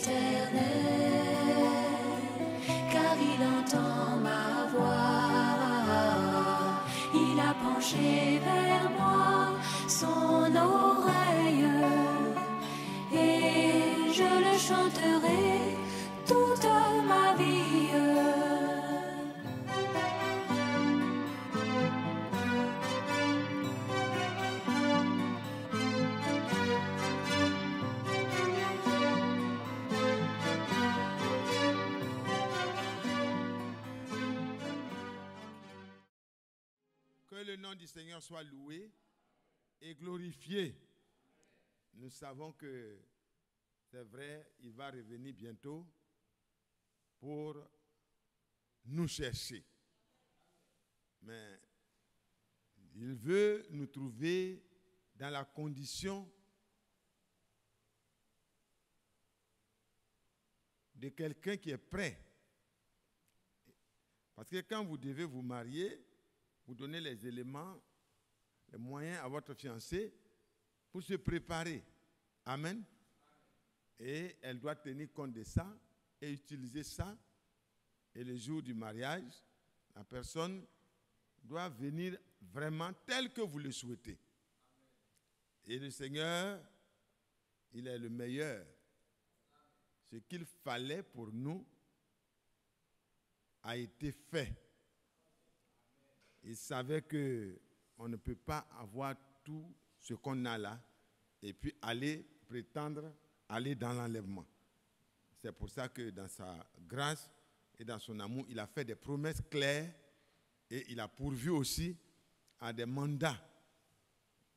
l'Éternel, car il entend ma voix. Il a penché vers moi son oreille, et je le chanterai toute ma vie. Que le nom du Seigneur soit loué et glorifié. Nous savons que c'est vrai, il va revenir bientôt pour nous chercher. Mais il veut nous trouver dans la condition de quelqu'un qui est prêt. Parce que quand vous devez vous marier, vous donnez les éléments, les moyens à votre fiancé pour se préparer. Amen. Et elle doit tenir compte de ça et utiliser ça. Et le jour du mariage, la personne doit venir vraiment tel que vous le souhaitez. Et le Seigneur, il est le meilleur. Ce qu'il fallait pour nous a été fait. Il savait qu'on ne peut pas avoir tout ce qu'on a là et puis aller prétendre aller dans l'enlèvement. C'est pour ça que dans sa grâce et dans son amour, il a fait des promesses claires et il a pourvu aussi à des mandats.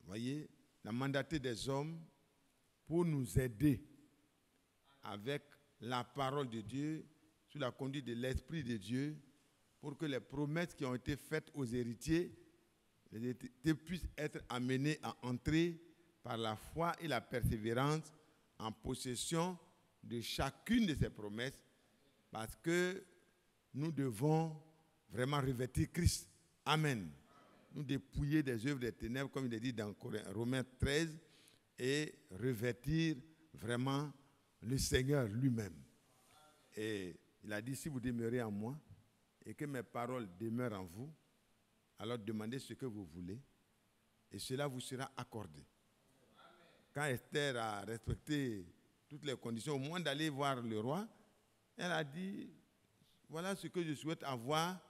Vous voyez, il a mandaté des hommes pour nous aider avec la parole de Dieu, sous la conduite de l'Esprit de Dieu, pour que les promesses qui ont été faites aux héritiers puissent être amenées à entrer par la foi et la persévérance en possession de chacune de ces promesses, parce que nous devons vraiment revêtir Christ. Amen. Nous dépouiller des œuvres des ténèbres, comme il est dit dans Romains 13, et revêtir vraiment le Seigneur lui-même. Et il a dit, si vous demeurez en moi et que mes paroles demeurent en vous, alors demandez ce que vous voulez et cela vous sera accordé. Quand Esther a respecté toutes les conditions, au moins d'aller voir le roi, elle a dit, voilà ce que je souhaite avoir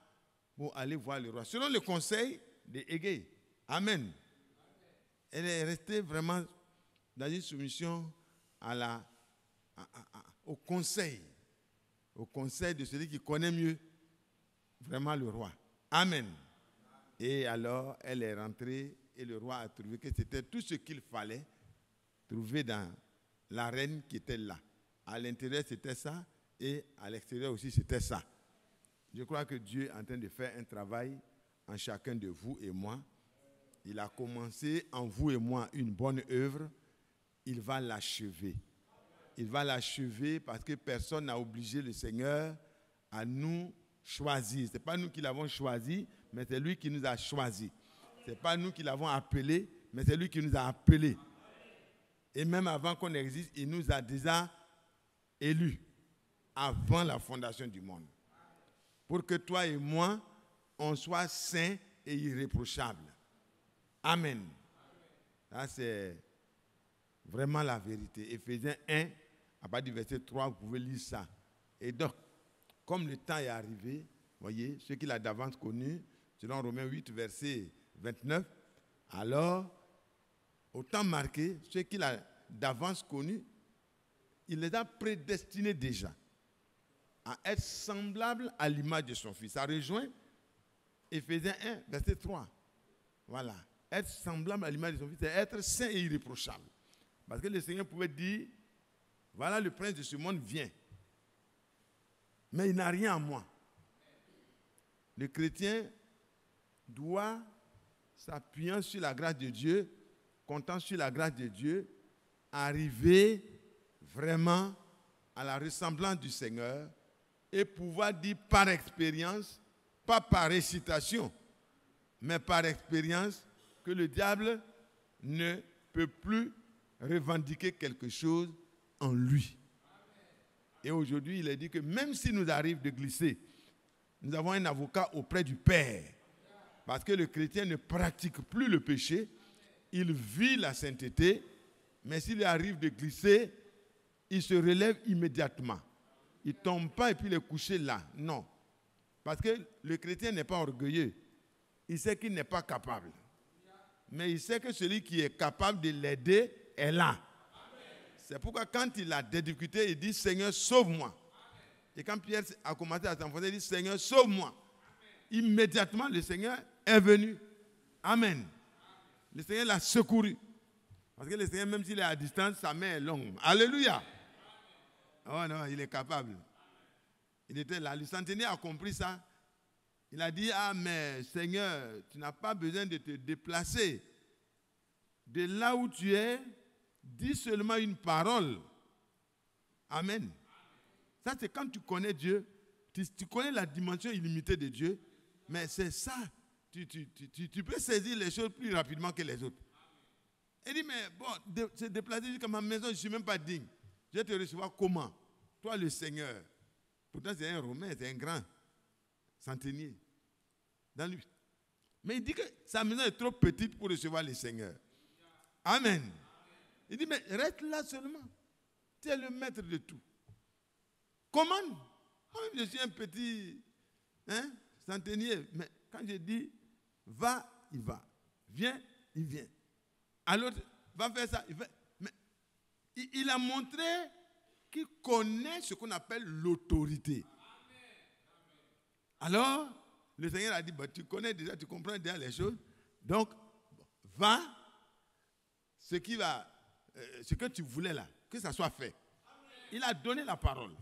pour aller voir le roi. Selon le conseil de Hégé. Amen. Elle est restée vraiment dans une soumission au conseil de celui qui connaît mieux vraiment le roi. Amen. Et alors, elle est rentrée et le roi a trouvé que c'était tout ce qu'il fallait trouver dans la reine qui était là. À l'intérieur, c'était ça et à l'extérieur aussi, c'était ça. Je crois que Dieu est en train de faire un travail en chacun de vous et moi. Il a commencé en vous et moi une bonne œuvre. Il va l'achever. Il va l'achever parce que personne n'a obligé le Seigneur à nous choisir. Ce n'est pas nous qui l'avons choisi, mais c'est lui qui nous a choisis. Ce n'est pas nous qui l'avons appelé, mais c'est lui qui nous a appelés. Et même avant qu'on existe, il nous a déjà élus avant la fondation du monde. Pour que toi et moi, on soit saints et irréprochables. Amen. Ça, c'est vraiment la vérité. Éphésiens 1, à partir du verset 3, vous pouvez lire ça. Et donc, comme le temps est arrivé, voyez, ceux qu'il a d'avance connus, selon Romains 8, verset 29, alors, au temps marqué, ceux qu'il a d'avance connus, il les a prédestinés déjà à être semblables à l'image de son Fils. Ça rejoint Éphésiens 1, verset 3. Voilà. Être semblable à l'image de son Fils, c'est être saint et irréprochable. Parce que le Seigneur pouvait dire, voilà le prince de ce monde vient. Mais il n'a rien en moi. Le chrétien doit, s'appuyant sur la grâce de Dieu, comptant sur la grâce de Dieu, arriver vraiment à la ressemblance du Seigneur et pouvoir dire par expérience, pas par récitation, mais par expérience, que le diable ne peut plus revendiquer quelque chose en lui. Et aujourd'hui, il est dit que même s'il nous arrive de glisser, nous avons un avocat auprès du Père. Parce que le chrétien ne pratique plus le péché, il vit la sainteté, mais s'il arrive de glisser, il se relève immédiatement. Il ne tombe pas et puis il est couché là. Non. Parce que le chrétien n'est pas orgueilleux. Il sait qu'il n'est pas capable. Mais il sait que celui qui est capable de l'aider est là. C'est pourquoi quand il a des difficultés, il dit « Seigneur, sauve-moi ». Et quand Pierre a commencé à s'enfoncer, il dit « Seigneur, sauve-moi ». Immédiatement, le Seigneur est venu. Amen. Le Seigneur l'a secouru. Parce que le Seigneur, même s'il est à distance, sa main est longue. Alléluia. Oh non, il est capable. Il était là. Le centenier a compris ça. Il a dit, ah mais Seigneur, tu n'as pas besoin de te déplacer. De là où tu es, dis seulement une parole. Amen. Ça, c'est quand tu connais Dieu, tu connais la dimension illimitée de Dieu, mais c'est ça. Tu peux saisir les choses plus rapidement que les autres. Il dit, mais bon, se déplacer jusqu'à ma maison, je ne suis même pas digne. Je vais te recevoir comment? Toi, le Seigneur. Pourtant, c'est un Romain, c'est un grand centenier. Dans lui. Mais il dit que sa maison est trop petite pour recevoir le Seigneur. Amen. Il dit, mais reste là seulement. Tu es le maître de tout. Commande. Moi-même, je suis un petit centenier. Mais quand je dis, va, il va. Viens, il vient. À l'autre, va faire ça. Il fait. Mais il a montré qu'il connaît ce qu'on appelle l'autorité. Alors, le Seigneur a dit, bah, tu connais déjà, tu comprends déjà les choses. Donc, va, ce que tu voulais là, que ça soit fait. Il a donné la parole.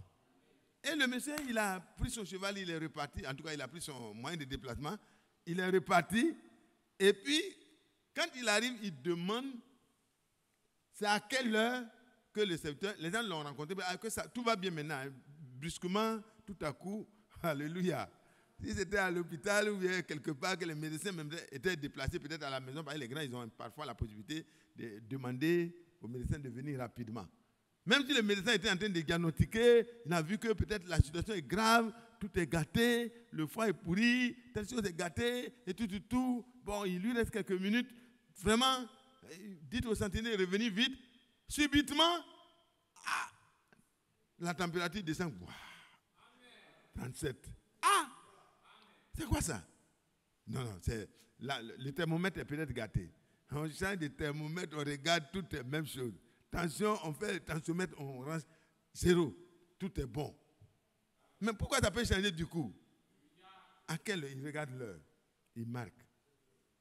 Et le monsieur, il a pris son cheval, il est reparti. En tout cas, il a pris son moyen de déplacement. Il est reparti. Et puis, quand il arrive, il demande, c'est à quelle heure que le serviteur, les gens l'ont rencontré, que ça, tout va bien maintenant. Brusquement, tout à coup, alléluia. Si c'était à l'hôpital ou bien quelque part que les médecins même étaient déplacés peut-être à la maison, parce que les grands, ils ont parfois la possibilité de demander aux médecins de venir rapidement. Même si le médecin était en train de diagnostiquer, il a vu que peut-être la situation est grave, tout est gâté, le foie est pourri, telle chose est gâtée, et tout. Bon, il lui reste quelques minutes. Vraiment, dites au centenier de revenir vite. Subitement, la température descend. 37. C'est quoi ça? Non, le thermomètre est peut-être gâté. On change de thermomètre, on regarde, tout est la même chose. Tension, on fait le tensiomètre, on range 0. Tout est bon. Mais pourquoi ça peut changer du coup? À quelle heure? Il regarde l'heure. Il marque.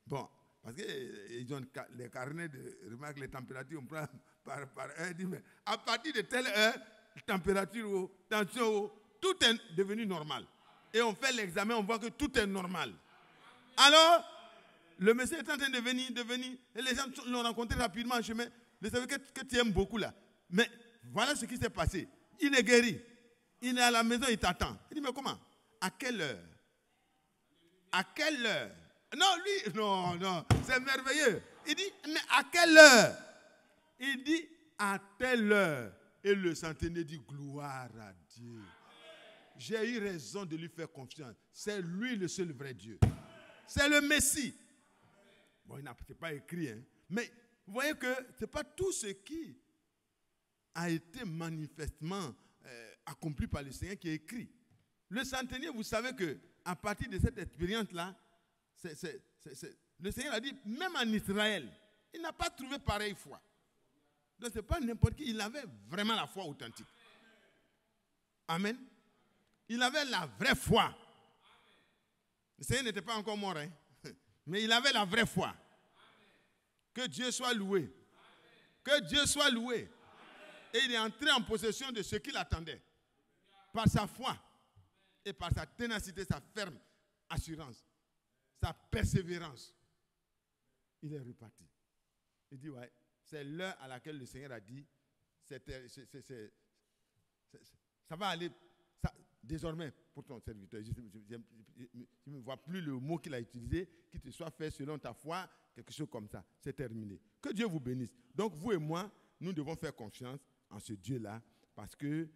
Bon, parce qu'ils ont les carnets de remarque, les températures, on prend par heure. Il dit, mais à partir de telle heure, température, tension, tout est devenu normal. Et on fait l'examen, on voit que tout est normal. Alors, le monsieur est en train de venir, et les gens l'ont rencontré rapidement en chemin. Vous savez que tu aimes beaucoup là. Mais voilà ce qui s'est passé. Il est guéri. Il est à la maison, il t'attend. Il dit, mais comment? À quelle heure? À quelle heure? Non, lui, non, c'est merveilleux. Il dit, mais à quelle heure? Il dit, à telle heure. Et le centenier dit, gloire à Dieu. J'ai eu raison de lui faire confiance. C'est lui le seul vrai Dieu. C'est le Messie. Bon, il n'a pas écrit, hein. Mais vous voyez que ce n'est pas tout ce qui a été manifestement accompli par le Seigneur qui est écrit. Le centenier, vous savez qu'à partir de cette expérience-là, le Seigneur a dit, même en Israël, il n'a pas trouvé pareille foi. Donc ce n'est pas n'importe qui, il avait vraiment la foi authentique. Amen. Il avait la vraie foi. Le Seigneur n'était pas encore mort, hein? Mais il avait la vraie foi. Que Dieu soit loué. Que Dieu soit loué. Et il est entré en possession de ce qu'il attendait. Par sa foi et par sa ténacité, sa ferme assurance, sa persévérance. Il est reparti. Il dit, ouais, c'est l'heure à laquelle le Seigneur a dit, ça va aller... Désormais, pour ton serviteur, je ne vois plus le mot qu'il a utilisé, qu'il te soit fait selon ta foi, quelque chose comme ça. C'est terminé. Que Dieu vous bénisse. Donc, vous et moi, nous devons faire confiance en ce Dieu-là, parce que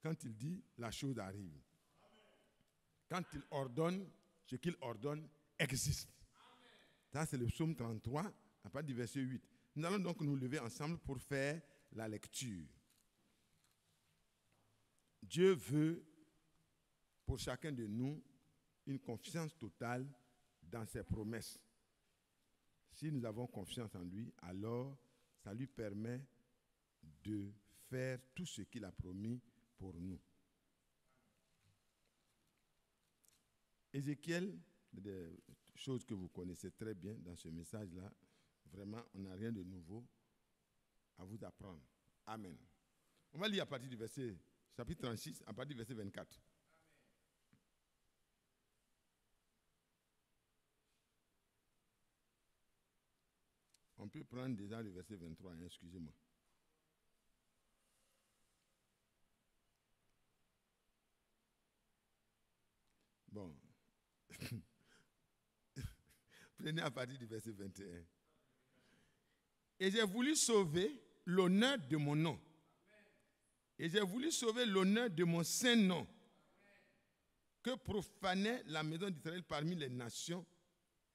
Quand il dit, la chose arrive. Quand il ordonne, ce qu'il ordonne existe. Ça, c'est le psaume 33, à partir du verset 8. Nous allons donc nous lever ensemble pour faire la lecture. Dieu veut, pour chacun de nous, une confiance totale dans ses promesses. Si nous avons confiance en lui, alors ça lui permet de faire tout ce qu'il a promis pour nous. Ézéchiel, des choses que vous connaissez très bien dans ce message-là, vraiment, on n'a rien de nouveau à vous apprendre. Amen. On va lire à partir du verset, chapitre 36, à partir du verset 24. On peut prendre déjà le verset 23, hein, excusez-moi. Bon. Prenez à partir du verset 21. Et j'ai voulu sauver l'honneur de mon nom. Et j'ai voulu sauver l'honneur de mon saint nom, que profanait la maison d'Israël parmi les nations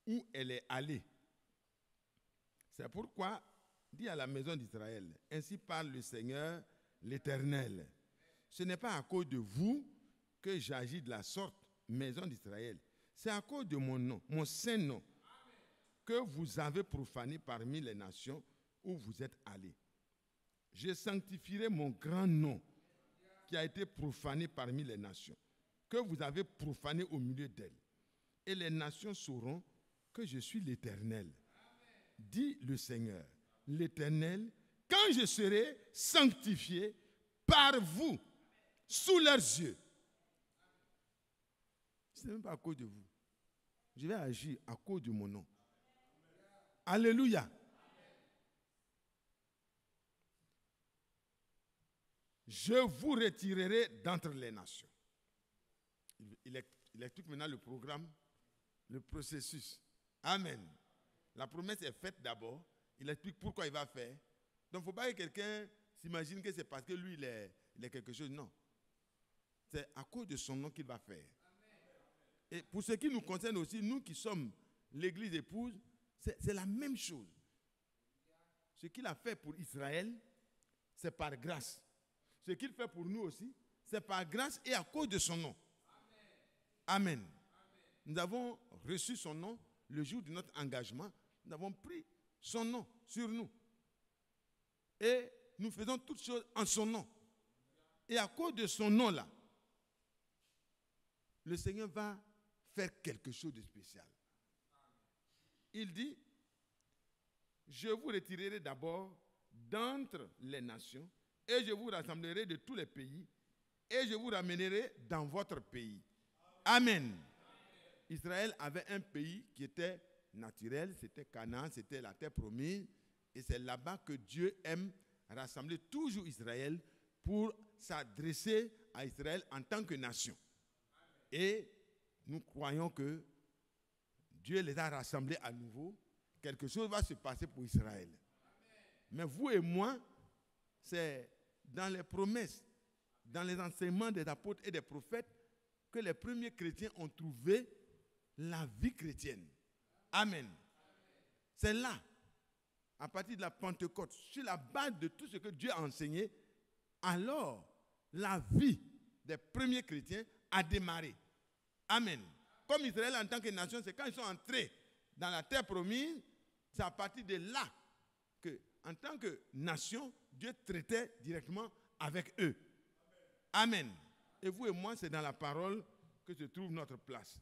où elle est allée. C'est pourquoi, dit à la maison d'Israël, ainsi parle le Seigneur l'Éternel. Ce n'est pas à cause de vous que j'agis de la sorte, maison d'Israël. C'est à cause de mon nom, mon saint nom, que vous avez profané parmi les nations où vous êtes allés. Je sanctifierai mon grand nom qui a été profané parmi les nations, que vous avez profané au milieu d'elles. Et les nations sauront que je suis l'Éternel, dit le Seigneur, l'Éternel, quand je serai sanctifié par vous, sous leurs yeux. Ce n'est même pas à cause de vous. Je vais agir à cause de mon nom. Alléluia. Je vous retirerai d'entre les nations. Il explique maintenant le programme, le processus. Amen. La promesse est faite d'abord. Il explique pourquoi il va faire. Donc, il ne faut pas que quelqu'un s'imagine que c'est parce que lui, il est quelque chose. Non. C'est à cause de son nom qu'il va faire. Et pour ce qui nous concerne aussi, nous qui sommes l'église épouse, c'est la même chose. Ce qu'il a fait pour Israël, c'est par grâce. Ce qu'il fait pour nous aussi, c'est par grâce et à cause de son nom. Amen. Amen. Nous avons reçu son nom le jour de notre engagement. Nous avons pris son nom sur nous. Et nous faisons toutes choses en son nom. Et à cause de son nom-là, le Seigneur va faire quelque chose de spécial. Il dit, je vous retirerai d'abord d'entre les nations et je vous rassemblerai de tous les pays et je vous ramènerai dans votre pays. Amen. Israël avait un pays qui était naturel, c'était Canaan, c'était la terre promise. Et c'est là-bas que Dieu aime rassembler toujours Israël pour s'adresser à Israël en tant que nation. Et nous croyons que Dieu les a rassemblés à nouveau. Quelque chose va se passer pour Israël. Mais vous et moi, c'est dans les promesses, dans les enseignements des apôtres et des prophètes que les premiers chrétiens ont trouvé la vie chrétienne. Amen. C'est là, à partir de la Pentecôte, sur la base de tout ce que Dieu a enseigné, alors la vie des premiers chrétiens a démarré. Amen. Comme Israël en tant que nation, c'est quand ils sont entrés dans la terre promise, c'est à partir de là que, en tant que nation, Dieu traitait directement avec eux. Amen. Et vous et moi, c'est dans la parole que se trouve notre place.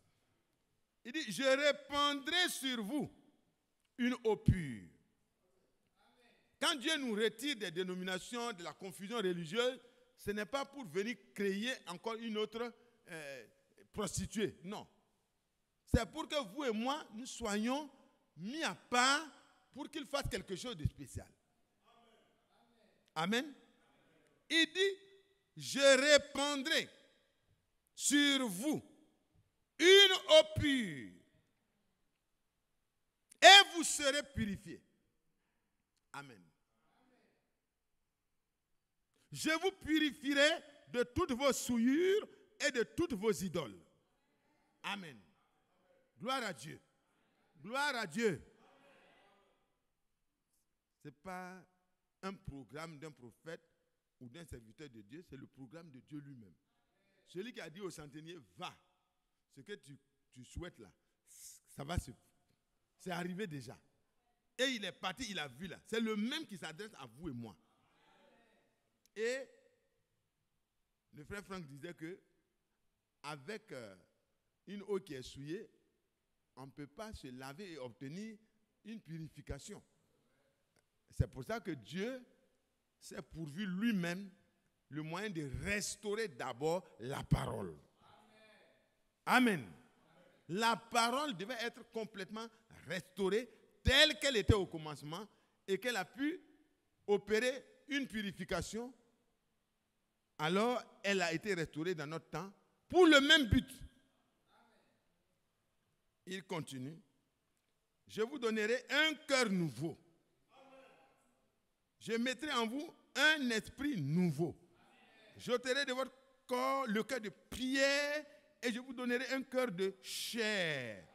Il dit, je répandrai sur vous une eau pure. Quand Dieu nous retire des dénominations, de la confusion religieuse, ce n'est pas pour venir créer encore une autre prostituée. Non. C'est pour que vous et moi, nous soyons mis à part pour qu'il fasse quelque chose de spécial. Amen. Il dit, je répandrai sur vous une eau pure et vous serez purifiés. Amen. Je vous purifierai de toutes vos souillures et de toutes vos idoles. Amen. Gloire à Dieu. Gloire à Dieu. Ce n'est pas un programme d'un prophète ou d'un serviteur de Dieu, c'est le programme de Dieu lui-même. Celui qui a dit au centenier, va. Ce que tu souhaites là, ça va se... C'est arrivé déjà. Et il est parti, il a vu là. C'est le même qui s'adresse à vous et moi. Et le frère Franck disait que avec une eau qui est souillée, on ne peut pas se laver et obtenir une purification. C'est pour ça que Dieu s'est pourvu lui-même le moyen de restaurer d'abord la parole. Amen. La parole devait être complètement restaurée telle qu'elle était au commencement et qu'elle a pu opérer une purification. Alors, elle a été restaurée dans notre temps pour le même but. Il continue. Je vous donnerai un cœur nouveau. Je mettrai en vous un esprit nouveau. J'ôterai de votre corps le cœur de pierre et je vous donnerai un cœur de chair.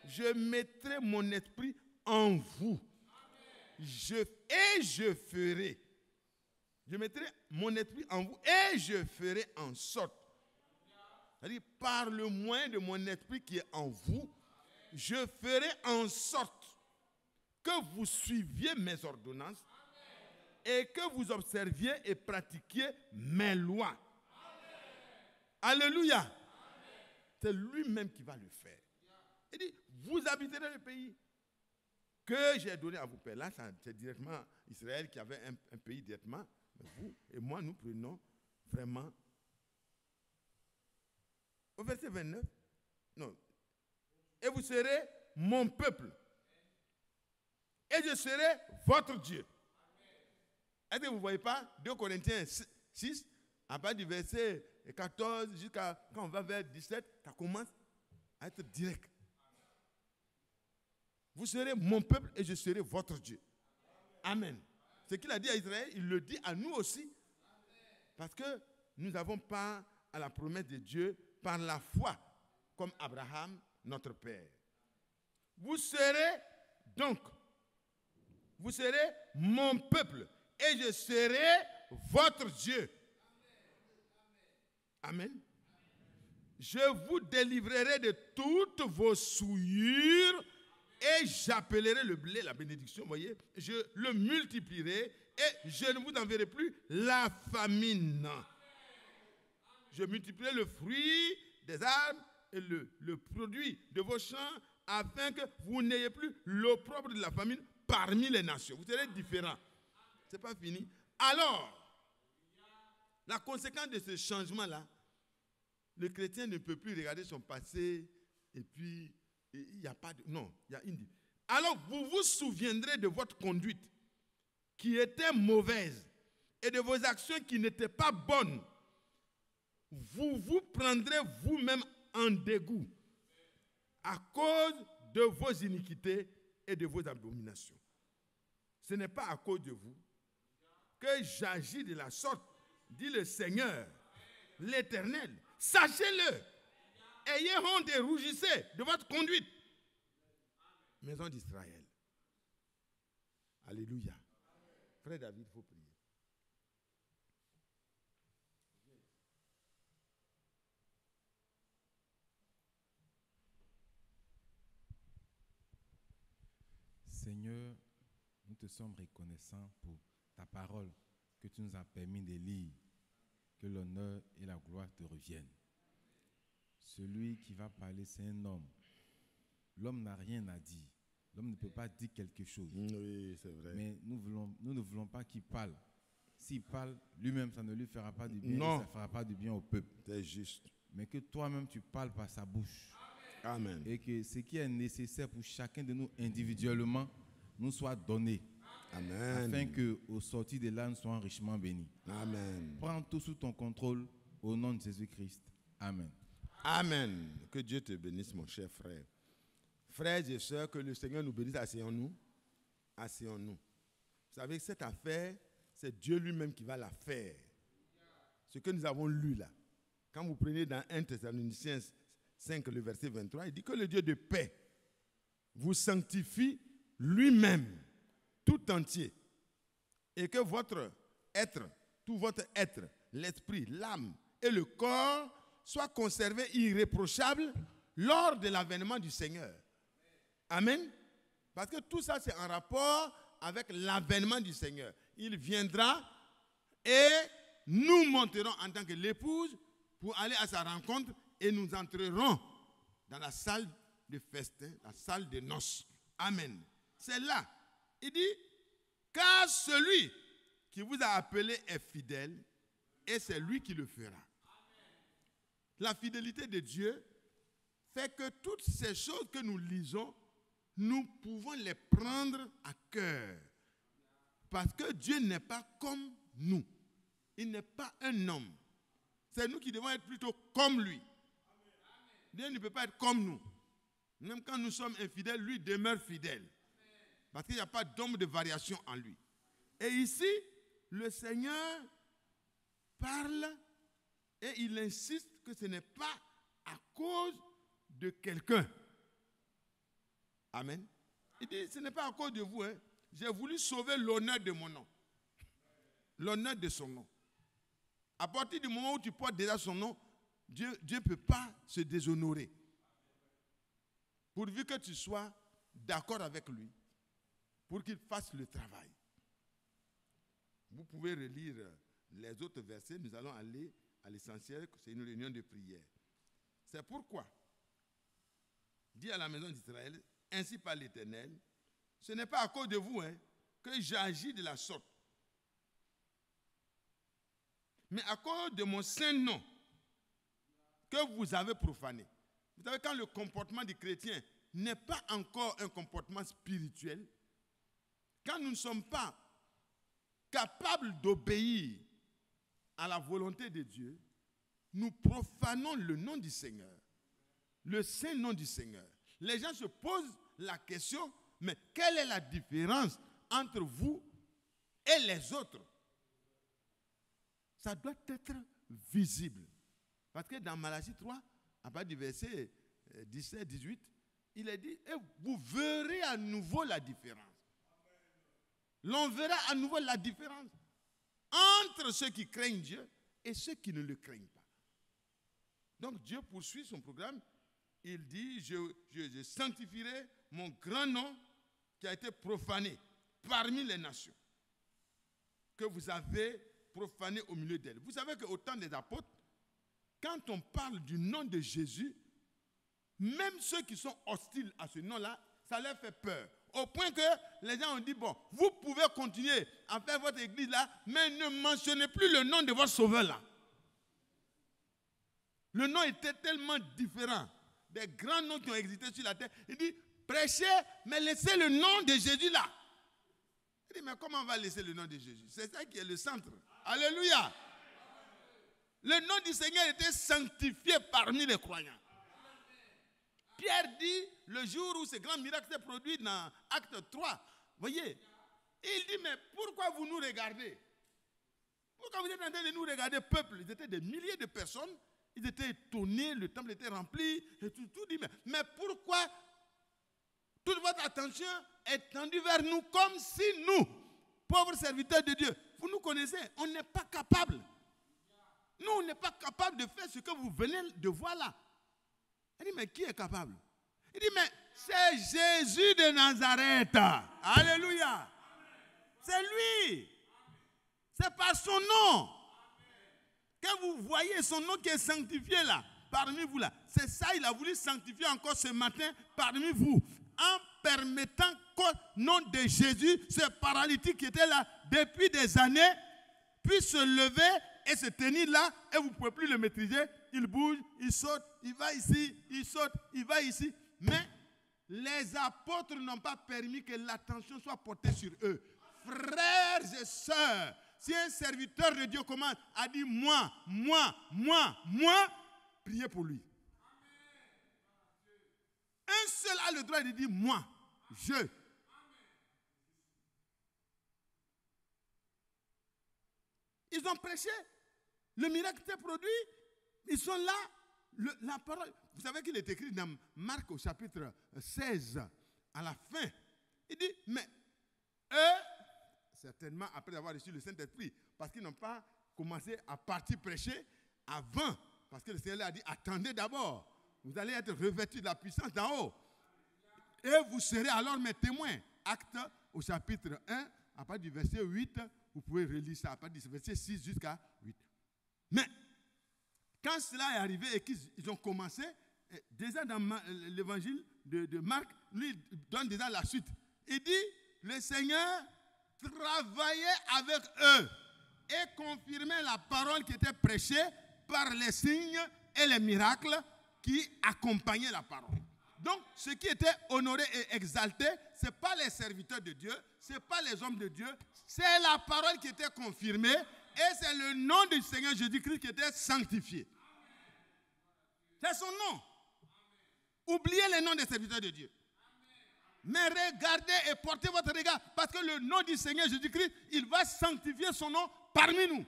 Je mettrai mon esprit en vous. Je mettrai mon esprit en vous et je ferai en sorte. C'est-à-dire, par le moyen de mon esprit qui est en vous, je ferai en sorte que vous suiviez mes ordonnances et que vous observiez et pratiquiez mes lois. Alléluia. C'est lui-même qui va le faire. Il dit, vous habiterez le pays que j'ai donné à vos pères. Là, c'est directement Israël qui avait un pays directement. Mais vous et moi, nous prenons vraiment. Au verset 29, non. Et vous serez mon peuple. Et je serai votre Dieu. Est-ce que vous ne voyez pas 2 Corinthiens 6, à partir du verset 14 jusqu'à quand on va vers 17, ça commence à être direct. Vous serez mon peuple et je serai votre Dieu. Amen. Ce qu'il a dit à Israël, il le dit à nous aussi. Parce que nous n'avons pas à la promesse de Dieu par la foi, comme Abraham, notre père. Vous serez mon peuple et je serai votre Dieu. Amen. Je vous délivrerai de toutes vos souillures et j'appellerai le blé, la bénédiction, vous voyez, je le multiplierai et je ne vous enverrai plus la famine. Je multiplierai le fruit des arbres et le produit de vos champs afin que vous n'ayez plus l'opprobre de la famine parmi les nations. Vous serez différents. Ce n'est pas fini. Alors, la conséquence de ce changement-là, le chrétien ne peut plus regarder son passé et puis il n'y a pas de... Non, il y a une... Alors, vous vous souviendrez de votre conduite qui était mauvaise et de vos actions qui n'étaient pas bonnes. Vous vous prendrez vous-même en dégoût à cause de vos iniquités et de vos abominations. Ce n'est pas à cause de vous que j'agis de la sorte, dit le Seigneur, l'Éternel. Sachez-le. Ayez honte et rougissez de votre conduite. Maison d'Israël. Alléluia. Frère David, il faut prier. Seigneur, nous te sommes reconnaissants pour ta parole que tu nous as permis de lire. Que l'honneur et la gloire te reviennent. Celui qui va parler, c'est un homme. L'homme n'a rien à dire. L'homme ne peut pas dire quelque chose. Oui, c'est vrai. Mais nous ne voulons pas qu'il parle. S'il parle, lui-même, ça ne lui fera pas du bien. Non. Et ça ne fera pas du bien au peuple. C'est juste. Mais que toi-même, tu parles par sa bouche. Amen. Et que ce qui est nécessaire pour chacun de nous individuellement nous soit donné. Amen. Afin qu'au sortir de là, nous soyons richement bénis. Amen. Prends tout sous ton contrôle au nom de Jésus-Christ. Amen. Amen. Que Dieu te bénisse, mon cher frère. Frères et sœurs, que le Seigneur nous bénisse. Asseyons-nous. Asseyons-nous. Vous savez, cette affaire, c'est Dieu lui-même qui va la faire. ce que nous avons lu là. Quand vous prenez dans 1 Thessaloniciens 5, le verset 23, il dit que le Dieu de paix vous sanctifie lui-même, tout entier, et que votre être, tout votre être, l'esprit, l'âme et le corps soient conservés irréprochables lors de l'avènement du Seigneur. Amen. Parce que tout ça, c'est en rapport avec l'avènement du Seigneur. Il viendra et nous monterons en tant que l'épouse pour aller à sa rencontre et nous entrerons dans la salle de festin, la salle de noces. Amen. C'est là. Il dit, car celui qui vous a appelé est fidèle et c'est lui qui le fera. La fidélité de Dieu fait que toutes ces choses que nous lisons, nous pouvons les prendre à cœur. Parce que Dieu n'est pas comme nous. Il n'est pas un homme. C'est nous qui devons être plutôt comme lui. Dieu ne peut pas être comme nous. Même quand nous sommes infidèles, lui demeure fidèle. Parce qu'il n'y a pas d'ombre de variation en lui. Et ici, le Seigneur parle et il insiste que ce n'est pas à cause de quelqu'un. Amen. Il dit, ce n'est pas à cause de vous. Hein. J'ai voulu sauver l'honneur de mon nom. L'honneur de son nom. À partir du moment où tu portes déjà son nom, Dieu ne peut pas se déshonorer. Pourvu que tu sois d'accord avec lui, pour qu'il fasse le travail. Vous pouvez relire les autres versets. Nous allons aller à l'essentiel, c'est une réunion de prière. C'est pourquoi, dit à la maison d'Israël, ainsi par l'Éternel, ce n'est pas à cause de vous que j'agis de la sorte, mais à cause de mon saint nom que vous avez profané. Vous savez, quand le comportement du chrétien n'est pas encore un comportement spirituel, quand nous ne sommes pas capables d'obéir à la volonté de Dieu, nous profanons le nom du Seigneur, le saint nom du Seigneur. Les gens se posent la question, mais quelle est la différence entre vous et les autres? Ça doit être visible. Parce que dans Malachie 3, à partir du verset 17-18, il est dit, et vous verrez à nouveau la différence. L'on verra à nouveau la différence entre ceux qui craignent Dieu et ceux qui ne le craignent pas. Donc Dieu poursuit son programme. Il dit, je sanctifierai mon grand nom qui a été profané parmi les nations, que vous avez profané au milieu d'elles. Vous savez qu'au temps des apôtres, quand on parle du nom de Jésus, même ceux qui sont hostiles à ce nom-là, ça leur fait peur. Au point que les gens ont dit, bon, vous pouvez continuer à faire votre église là, mais ne mentionnez plus le nom de votre sauveur là. Le nom était tellement différent des grands noms qui ont existé sur la terre. Il dit, prêchez, mais laissez le nom de Jésus là. Il dit, mais comment on va laisser le nom de Jésus? C'est ça qui est le centre. Alléluia. Le nom du Seigneur était sanctifié parmi les croyants. Pierre dit, le jour où ce grand miracle s'est produit dans Acte 3, voyez, il dit, mais pourquoi vous nous regardez? Pourquoi vous êtes en train de nous regarder, peuple? Ils étaient des milliers de personnes, ils étaient étonnés, le temple était rempli, et tout dit, mais pourquoi toute votre attention est tendue vers nous comme si nous, pauvres serviteurs de Dieu, vous nous connaissez, on n'est pas capable. Nous, on n'est pas capable de faire ce que vous venez de voir là. Il dit, mais qui est capable? Il dit, mais c'est Jésus de Nazareth. Alléluia. C'est lui. C'est par son nom. Quand vous voyez son nom qui est sanctifié là, parmi vous là, c'est ça, il a voulu sanctifier encore ce matin parmi vous. En permettant qu'au nom de Jésus, ce paralytique qui était là depuis des années, puisse se lever et se tenir là, et vous ne pouvez plus le maîtriser. Il bouge, il saute, il va ici, il saute, il va ici. Mais les apôtres n'ont pas permis que l'attention soit portée sur eux. Frères et sœurs, si un serviteur de Dieu commande, a dit moi, priez pour lui. Un seul a le droit de dire moi, je. Ils ont prêché le miracle était produit. Ils sont là. La parole, vous savez qu'il est écrit dans Marc au chapitre 16, à la fin. Il dit, mais eux, certainement après avoir reçu le Saint-Esprit, parce qu'ils n'ont pas commencé à partir prêcher avant, parce que le Seigneur leur a dit, attendez d'abord, vous allez être revêtus de la puissance d'en haut. Et vous serez alors mes témoins. Acte au chapitre 1, à partir du verset 8, vous pouvez relire ça, à partir du verset 6 jusqu'à 8. Mais, quand cela est arrivé et qu'ils ont commencé, déjà dans l'évangile de Marc, lui, il donne déjà la suite. Il dit, le Seigneur travaillait avec eux et confirmait la parole qui était prêchée par les signes et les miracles qui accompagnaient la parole. Donc, ce qui était honoré et exalté, ce n'est pas les serviteurs de Dieu, ce n'est pas les hommes de Dieu, c'est la parole qui était confirmée et c'est le nom du Seigneur Jésus-Christ qui était sanctifié. C'est son nom. Oubliez les noms des serviteurs de Dieu. Mais regardez et portez votre regard parce que le nom du Seigneur Jésus-Christ, il va sanctifier son nom parmi nous.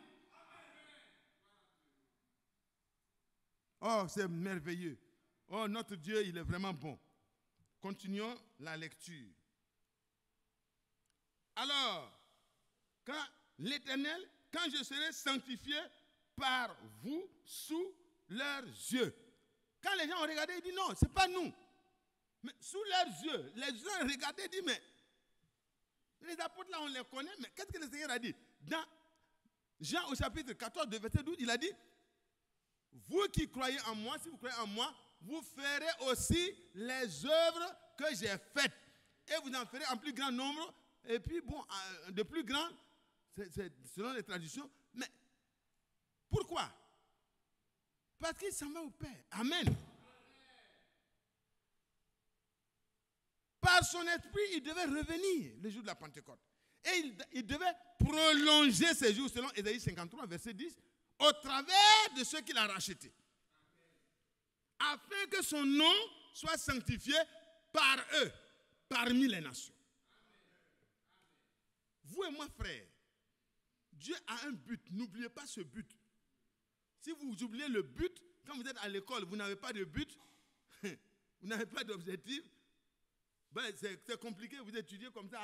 Oh, c'est merveilleux. Oh, notre Dieu, il est vraiment bon. Continuons la lecture. Alors, quand l'Éternel, quand je serai sanctifié par vous sous leurs yeux. Quand les gens ont regardé, ils disent non, ce n'est pas nous. Mais sous leurs yeux, les gens ont regardé et disent mais les apôtres là, on les connaît, mais qu'est-ce que le Seigneur a dit? Dans Jean au chapitre 14, verset 12, il a dit, vous qui croyez en moi, si vous croyez en moi, vous ferez aussi les œuvres que j'ai faites. Et vous en ferez en plus grand nombre. Et puis, bon, de plus grand, c'est selon les traditions. Mais pourquoi? Parce qu'il s'en va au Père. Amen. Par son esprit, il devait revenir le jour de la Pentecôte. Et il devait prolonger ses jours, selon Ésaïe 53, verset 10, au travers de ceux qu'il a rachetés. Afin que son nom soit sanctifié par eux, parmi les nations. Vous et moi, frères, Dieu a un but. N'oubliez pas ce but. Si vous oubliez le but, quand vous êtes à l'école, vous n'avez pas de but, vous n'avez pas d'objectif, ben c'est compliqué, vous étudiez comme ça.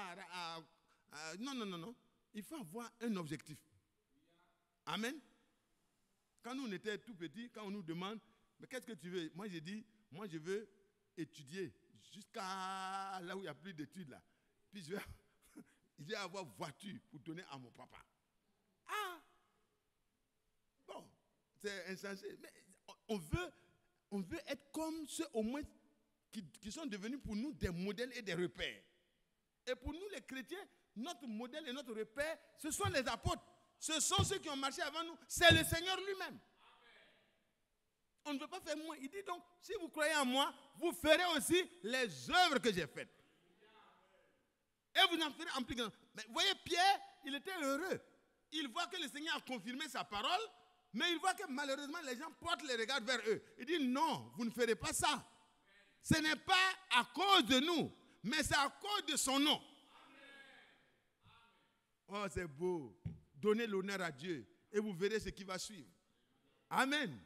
Non. Il faut avoir un objectif. Amen. Quand nous on était tout petits, quand on nous demande, mais qu'est-ce que tu veux? Moi j'ai dit, moi je veux étudier jusqu'à là où il n'y a plus d'études là. Puis je vais avoir voiture pour donner à mon papa. Ah! Bon, c'est insensé. Mais on veut être comme ceux au moins qui sont devenus pour nous des modèles et des repères. Et pour nous les chrétiens, notre modèle et notre repère, ce sont les apôtres. Ce sont ceux qui ont marché avant nous. C'est le Seigneur lui-même. On ne veut pas faire moins. Il dit donc, si vous croyez en moi, vous ferez aussi les œuvres que j'ai faites. Et vous en ferez en plus grand. Mais vous voyez, Pierre, il était heureux. Il voit que le Seigneur a confirmé sa parole, mais il voit que malheureusement, les gens portent les regards vers eux. Il dit, non, vous ne ferez pas ça. Ce n'est pas à cause de nous, mais c'est à cause de son nom. Oh, c'est beau. Donnez l'honneur à Dieu et vous verrez ce qui va suivre. Amen.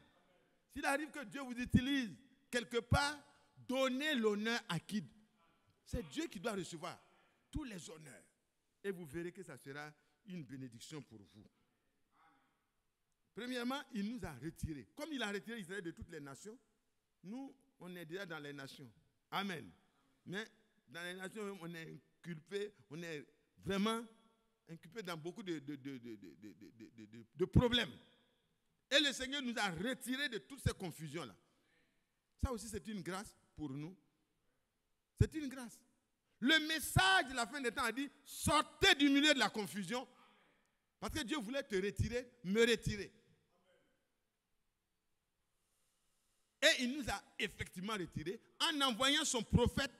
S'il arrive que Dieu vous utilise quelque part, donnez l'honneur à qui? C'est Dieu qui doit recevoir tous les honneurs. Et vous verrez que ça sera une bénédiction pour vous. Premièrement, il nous a retirés. Comme il a retiré Israël de toutes les nations, nous, on est déjà dans les nations. Amen. Mais dans les nations, on est inculpé, on est vraiment inculpé dans beaucoup de problèmes. Et le Seigneur nous a retirés de toutes ces confusions-là. Ça aussi, c'est une grâce pour nous. C'est une grâce. Le message de la fin des temps a dit, sortez du milieu de la confusion. Parce que Dieu voulait te retirer, me retirer. Et il nous a effectivement retirés en envoyant son prophète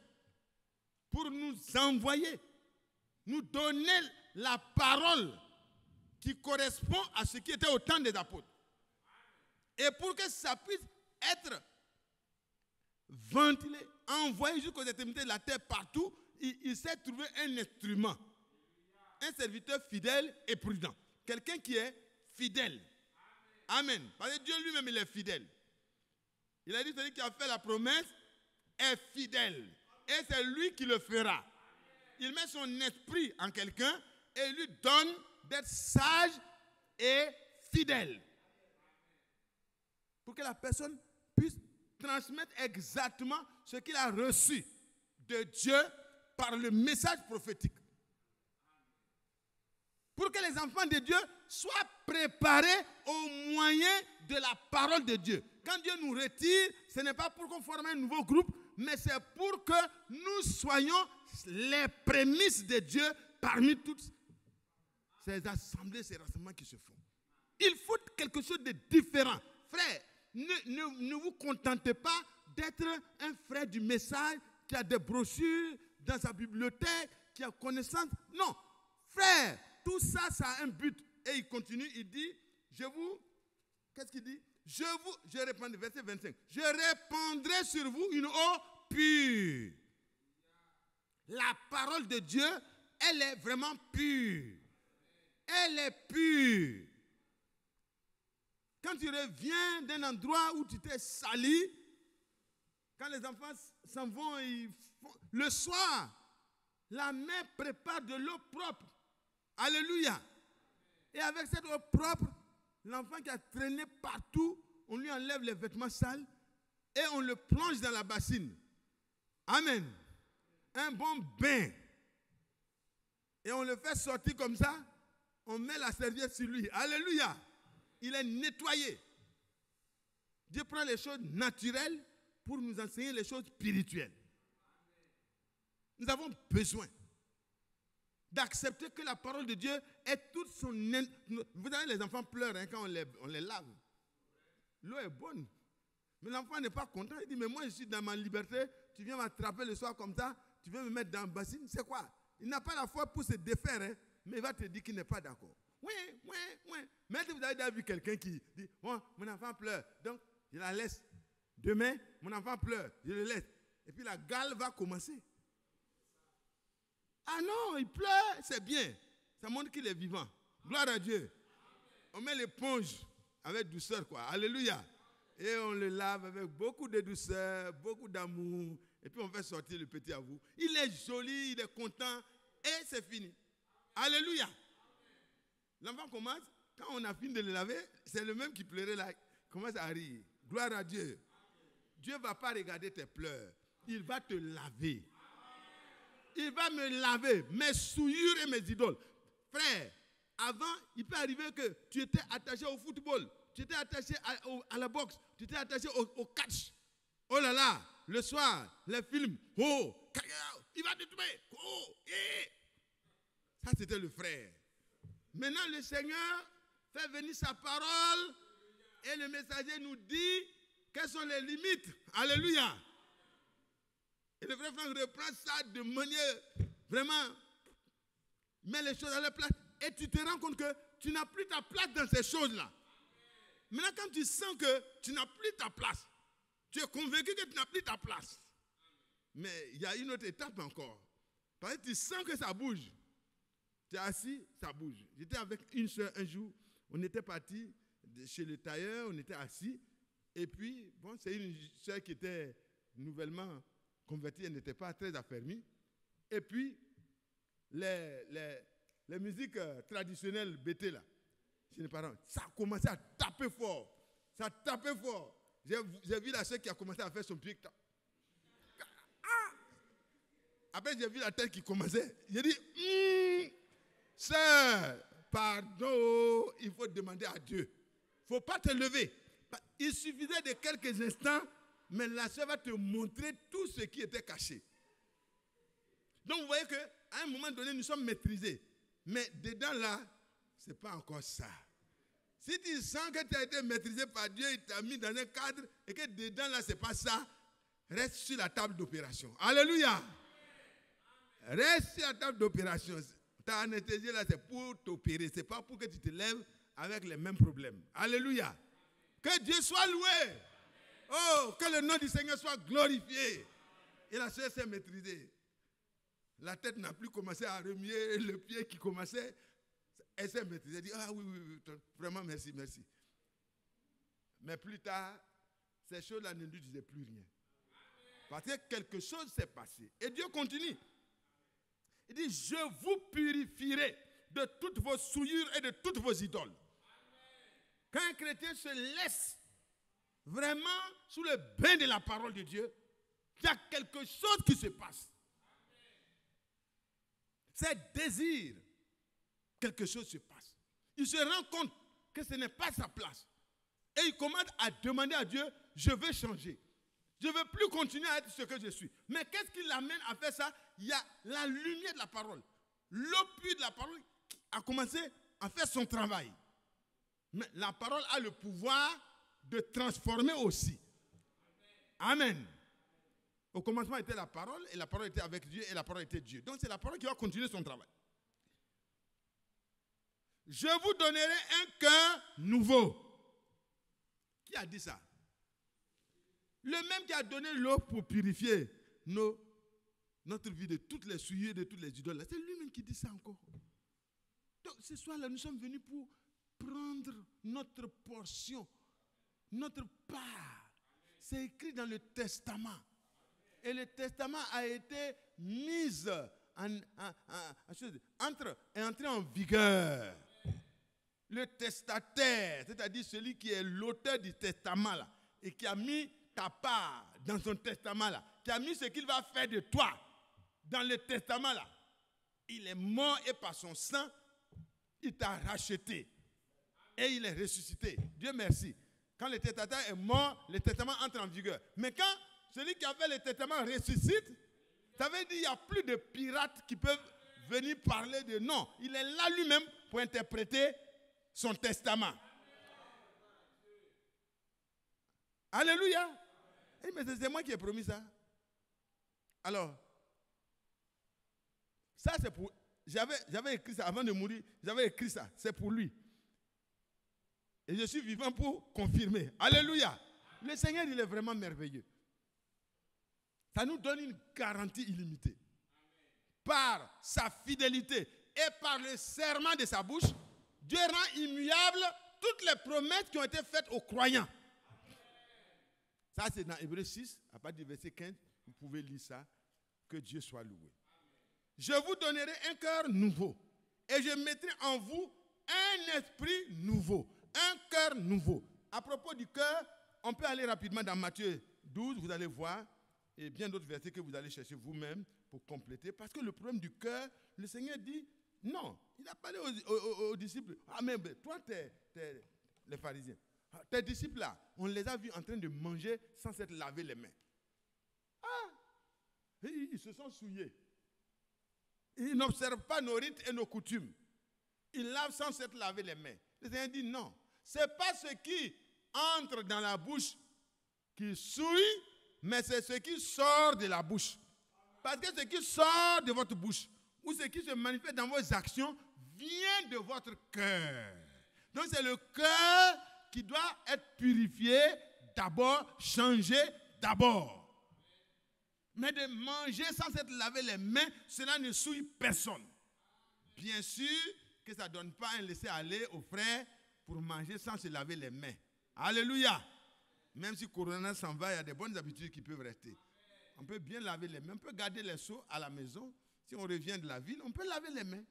pour nous envoyer, nous donner la parole qui correspond à ce qui était au temps des apôtres. Et pour que ça puisse être ventilé, envoyé jusqu'aux extrémités de la terre partout, il s'est trouvé un instrument, un serviteur fidèle et prudent. Quelqu'un qui est fidèle. Amen. Parce que Dieu lui-même, il est fidèle. Il a dit, celui qui a fait la promesse est fidèle. Et c'est lui qui le fera. Il met son esprit en quelqu'un et lui donne d'être sage et fidèle. Pour que la personne puisse transmettre exactement ce qu'il a reçu de Dieu par le message prophétique. Pour que les enfants de Dieu soient préparés au moyen de la parole de Dieu. Quand Dieu nous retire, ce n'est pas pour qu'on forme un nouveau groupe, mais c'est pour que nous soyons les prémices de Dieu parmi toutes ces assemblées, ces rassemblements qui se font. Il faut quelque chose de différent. Frère, ne vous contentez pas d'être un frère du message qui a des brochures dans sa bibliothèque, qui a connaissance. Non, frère, tout ça, ça a un but. Et il continue, il dit, qu'est-ce qu'il dit? Je répandrai, verset 25, je répandrai sur vous une eau pure. La parole de Dieu, elle est vraiment pure. Elle est pure. Quand tu reviens d'un endroit où tu t'es sali, quand les enfants s'en vont, le soir, la mère prépare de l'eau propre. Alléluia. Et avec cette eau propre, l'enfant qui a traîné partout, on lui enlève les vêtements sales et on le plonge dans la bassine. Amen. Un bon bain. Et on le fait sortir comme ça. On met la serviette sur lui. Alléluia. Il est nettoyé. Dieu prend les choses naturelles pour nous enseigner les choses spirituelles. Nous avons besoin d'accepter que la parole de Dieu est toute son... Vous savez, les enfants pleurent quand on les lave. L'eau est bonne. Mais l'enfant n'est pas content. Il dit, mais moi je suis dans ma liberté. Tu viens m'attraper le soir comme ça. Tu viens me mettre dans la bassine. C'est quoi? Il n'a pas la foi pour se défaire. Mais il va te dire qu'il n'est pas d'accord. Oui. Mais vous avez déjà vu quelqu'un qui dit, oh, mon enfant pleure. Donc, je la laisse. Demain, mon enfant pleure. Je le laisse. Et puis la gale va commencer. Ah non, il pleure, c'est bien. Ça montre qu'il est vivant. Gloire à Dieu. On met l'éponge avec douceur, quoi. Alléluia. Et on le lave avec beaucoup de douceur, beaucoup d'amour. Et puis on fait sortir le petit à vous. Il est joli, il est content. Et c'est fini. Alléluia. L'enfant commence, quand on a fini de le laver, c'est le même qui pleurait là. Il commence à rire. Gloire à Dieu. Dieu ne va pas regarder tes pleurs. Il va te laver. Il va me laver mes souillures et mes idoles. Frère, avant, il peut arriver que tu étais attaché au football, tu étais attaché à la boxe, tu étais attaché au catch. Oh là là, le soir, les films. Oh, il va te tuer. Oh, ça c'était le frère. Maintenant, le Seigneur fait venir sa parole et le messager nous dit quelles sont les limites. Alléluia. Et le vrai frère reprend ça de manière vraiment, met les choses à leur place. Et tu te rends compte que tu n'as plus ta place dans ces choses-là. Maintenant, quand tu sens que tu n'as plus ta place, tu es convaincu que tu n'as plus ta place. Mais il y a une autre étape encore. Parce que tu sens que ça bouge. Tu es assis, ça bouge. J'étais avec une soeur un jour. On était parti chez le tailleur, on était assis. Et puis, bon, c'est une soeur qui était nouvellement convertie, elle n'était pas très affermie. Et puis, les musiques traditionnelles bêtées là, chez les parents, ça a commencé à taper fort. Ça a tapé fort. J'ai vu la soeur qui a commencé à faire son pied. Après, j'ai vu la tête qui commençait. J'ai dit, sœur, pardon, il faut demander à Dieu. Il ne faut pas te lever. Il suffisait de quelques instants, mais la sœur va te montrer tout ce qui était caché. Donc, vous voyez qu'à un moment donné, nous sommes maîtrisés. Mais dedans là, ce n'est pas encore ça. Si tu sens que tu as été maîtrisé par Dieu, il t'a mis dans un cadre et que dedans là, ce n'est pas ça, reste sur la table d'opération. Alléluia. Reste sur la table d'opération. Ta anesthésie là, c'est pour t'opérer. Ce n'est pas pour que tu te lèves avec les mêmes problèmes. Alléluia. Que Dieu soit loué. Oh, que le nom du Seigneur soit glorifié. Et la soeur s'est maîtrisée. La tête n'a plus commencé à remuer, le pied qui commençait, elle s'est maîtrisée. Elle dit, ah oui, vraiment merci. Mais plus tard, ces choses-là ne lui disaient plus rien. Parce que quelque chose s'est passé. Et Dieu continue. Il dit, je vous purifierai de toutes vos souillures et de toutes vos idoles. Quand un chrétien se laisse vraiment sous le bain de la parole de Dieu, il y a quelque chose qui se passe. Ses désirs, quelque chose se passe. Il se rend compte que ce n'est pas sa place. Et il commence à demander à Dieu, je veux changer. Je ne veux plus continuer à être ce que je suis. Mais qu'est-ce qui l'amène à faire ça? Il y a la lumière de la parole. L'eau pure de la parole a commencé à faire son travail. Mais la parole a le pouvoir de transformer aussi. Amen. Au commencement était la parole, et la parole était avec Dieu, et la parole était Dieu. Donc c'est la parole qui va continuer son travail. Je vous donnerai un cœur nouveau. Qui a dit ça? Le même qui a donné l'eau pour purifier notre vie de toutes les souillures, de toutes les idoles. C'est lui-même qui dit ça encore. Donc ce soir-là, nous sommes venus pour prendre notre portion, notre part. C'est écrit dans le testament. Et le testament a été mis entré en vigueur. Le testataire, c'est-à-dire celui qui est l'auteur du testament là, et qui a mis ta part dans son testament là, qui a mis ce qu'il va faire de toi dans le testament là, il est mort et par son sang, il t'a racheté. Et il est ressuscité. Dieu merci. Quand le testataire est mort, le testament entre en vigueur. Mais quand celui qui a fait le testament ressuscite, ça veut dire qu'il n'y a plus de pirates qui peuvent venir parler de non. Il est là lui-même pour interpréter son testament. Alléluia. Mais c'est moi qui ai promis ça. Alors, ça c'est pour... J'avais écrit ça avant de mourir. J'avais écrit ça. C'est pour lui. Et je suis vivant pour confirmer. Alléluia. Le Seigneur, il est vraiment merveilleux. Ça nous donne une garantie illimitée. Par sa fidélité et par le serment de sa bouche, Dieu rend immuable toutes les promesses qui ont été faites aux croyants. Ça, c'est dans Hébreux 6, à partir du verset 15. Vous pouvez lire ça. Que Dieu soit loué. Je vous donnerai un cœur nouveau. Et je mettrai en vous un esprit nouveau. Un cœur nouveau. À propos du cœur, on peut aller rapidement dans Matthieu 12, vous allez voir, et bien d'autres versets que vous allez chercher vous-même pour compléter. Parce que le problème du cœur, le Seigneur dit, non, il a parlé aux disciples. Ah mais toi, les pharisiens, tes disciples là, on les a vus en train de manger sans s'être lavé les mains. Ah, ils se sont souillés. Ils n'observent pas nos rites et nos coutumes. Ils lavent sans s'être lavé les mains. Le Seigneur dit non. Ce n'est pas ce qui entre dans la bouche qui souille, mais c'est ce qui sort de la bouche. Parce que ce qui sort de votre bouche, ou ce qui se manifeste dans vos actions, vient de votre cœur. Donc c'est le cœur qui doit être purifié d'abord, changé d'abord. Mais de manger sans s'être lavé les mains, cela ne souille personne. Bien sûr que ça ne donne pas un laisser-aller aux frères pour manger sans se laver les mains. Alléluia. Même si Corona s'en va, il y a des bonnes habitudes qui peuvent rester. On peut bien laver les mains, on peut garder les seaux à la maison. Si on revient de la ville, on peut laver les mains.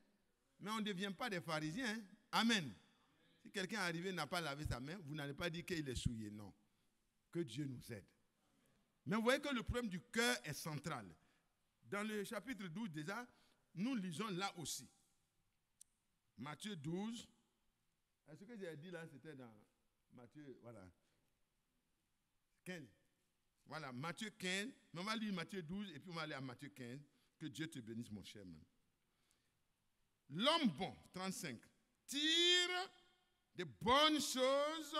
Mais on ne devient pas des pharisiens. Hein? Amen. Si quelqu'un est arrivé et n'a pas lavé sa main, vous n'allez pas dire qu'il est souillé. Non. Que Dieu nous aide. Mais vous voyez que le problème du cœur est central. Dans le chapitre 12 déjà, nous lisons là aussi. Matthieu 12. Ce que j'ai dit là, c'était dans Matthieu, voilà. 15. Voilà, Matthieu 15. Mais on va lire Matthieu 12 et puis on va aller à Matthieu 15. Que Dieu te bénisse, mon cher même. L'homme bon, 35, tire de bonnes choses.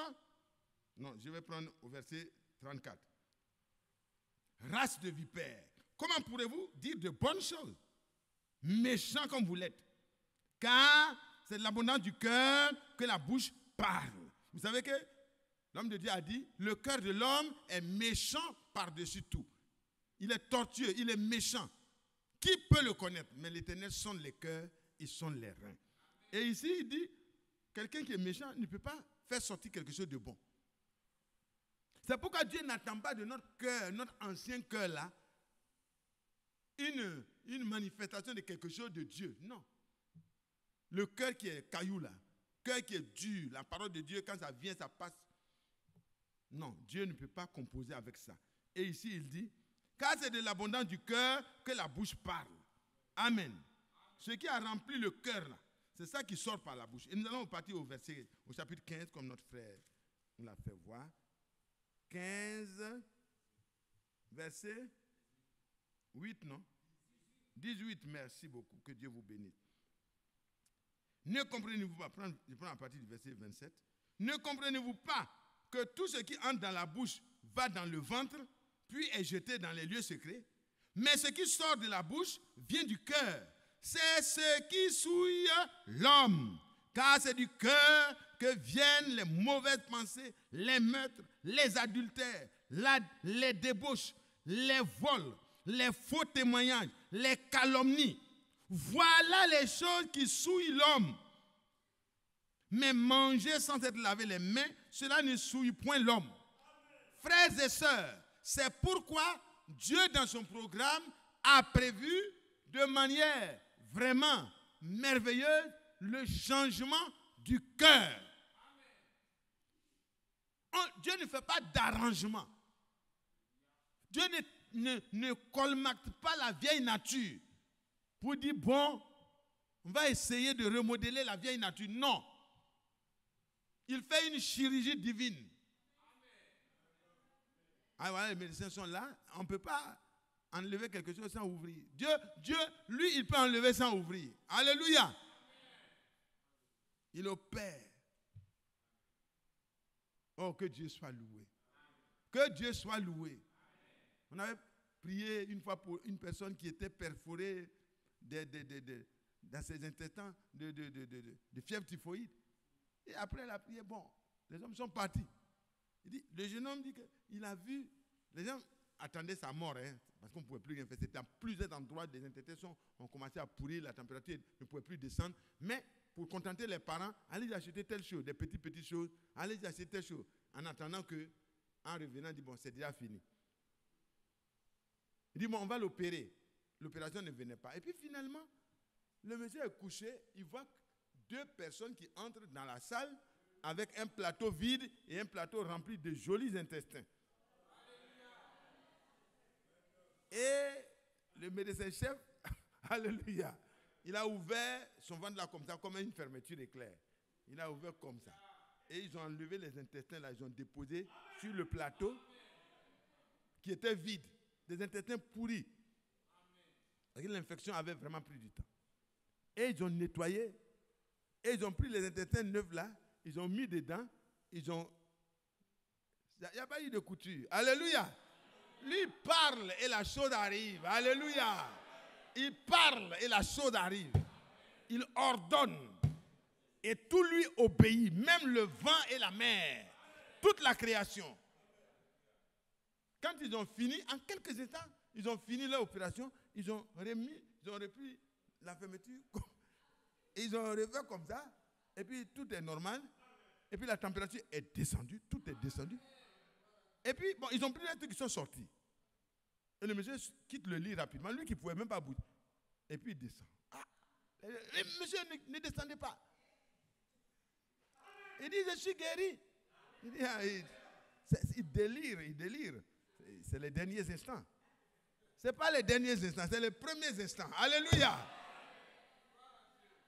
Non, je vais prendre au verset 34. Race de vipères, comment pourrez-vous dire de bonnes choses, méchants comme vous l'êtes? Car c'est de l'abondance du cœur que la bouche parle. Vous savez que l'homme de Dieu a dit, le cœur de l'homme est méchant par-dessus tout. Il est tortueux, il est méchant. Qui peut le connaître? Mais l'Éternel sonde les cœurs, il sonde les reins. Et ici, il dit, quelqu'un qui est méchant ne peut pas faire sortir quelque chose de bon. C'est pourquoi Dieu n'attend pas de notre cœur, notre ancien cœur là, une manifestation de quelque chose de Dieu. Non. Le cœur qui est caillou là, cœur qui est dur, la parole de Dieu, quand ça vient, ça passe. Non, Dieu ne peut pas composer avec ça. Et ici, il dit, car c'est de l'abondance du cœur que la bouche parle. Amen. Ce qui a rempli le cœur là, c'est ça qui sort par la bouche. Et nous allons partir au chapitre 15, comme notre frère nous l'a fait voir. 15, verset 8, non? 18, merci beaucoup, que Dieu vous bénisse. Ne comprenez-vous pas, je prends à partir du verset 27, ne comprenez-vous pas que tout ce qui entre dans la bouche va dans le ventre, puis est jeté dans les lieux secrets? Mais ce qui sort de la bouche vient du cœur. C'est ce qui souille l'homme. Car c'est du cœur que viennent les mauvaises pensées, les meurtres, les adultères, les débauches, les vols, les faux témoignages, les calomnies. Voilà les choses qui souillent l'homme. Mais manger sans être lavé les mains, cela ne souille point l'homme. Frères et sœurs, c'est pourquoi Dieu, dans son programme, a prévu de manière vraiment merveilleuse le changement du cœur. Dieu ne fait pas d'arrangement. Dieu ne colmate pas la vieille nature pour dire, bon, on va essayer de remodeler la vieille nature. Non. Il fait une chirurgie divine. Ah voilà, les médecins sont là. On ne peut pas enlever quelque chose sans ouvrir. Dieu, lui, il peut enlever sans ouvrir. Alléluia. Il opère. Oh, que Dieu soit loué. Que Dieu soit loué. On avait prié une fois pour une personne qui était perforée dans ses intestins de fièvre typhoïde. Et après la prière, bon, les hommes sont partis. Le jeune homme dit qu'il a vu, les gens attendaient sa mort, hein, parce qu'on ne pouvait plus rien faire. C'était à plusieurs endroits des intestins, on commençait à pourrir, la température ne pouvait plus descendre. Mais pour contenter les parents, allez acheter telle chose, des petites choses, allez acheter telle chose. En attendant que, en revenant, il dit, bon, c'est déjà fini. Il dit, bon, on va l'opérer. L'opération ne venait pas. Et puis finalement, le monsieur est couché, il voit deux personnes qui entrent dans la salle avec un plateau vide et un plateau rempli de jolis intestins. Et le médecin-chef, alléluia, il a ouvert son ventre là comme ça, comme une fermeture éclair. Il a ouvert comme ça. Et ils ont enlevé les intestins là, ils ont déposé sur le plateau qui était vide. Des intestins pourris. Parce que l'infection avait vraiment pris du temps. Et ils ont nettoyé. Et ils ont pris les intestins neufs là, ils ont mis dedans, ils ont... Il n'y a pas eu de couture. Alléluia. Lui parle et la chose arrive. Alléluia. Il parle et la chose arrive. Il ordonne. Et tout lui obéit. Même le vent et la mer. Toute la création. Quand ils ont fini, en quelques instants, ils ont fini leur opération. Ils ont repris la fermeture. Et ils ont refait comme ça. Et puis tout est normal. Et puis la température est descendue. Tout est descendu. Et puis, bon, ils ont pris les trucs qui sont sortis. Et le monsieur quitte le lit rapidement. Lui qui ne pouvait même pas bouger. Et puis il descend. Ah, le monsieur ne descendait pas. Il dit, je suis guéri. Il dit, il délire. C'est les derniers instants. Ce n'est pas les derniers instants, c'est les premiers instants. Alléluia.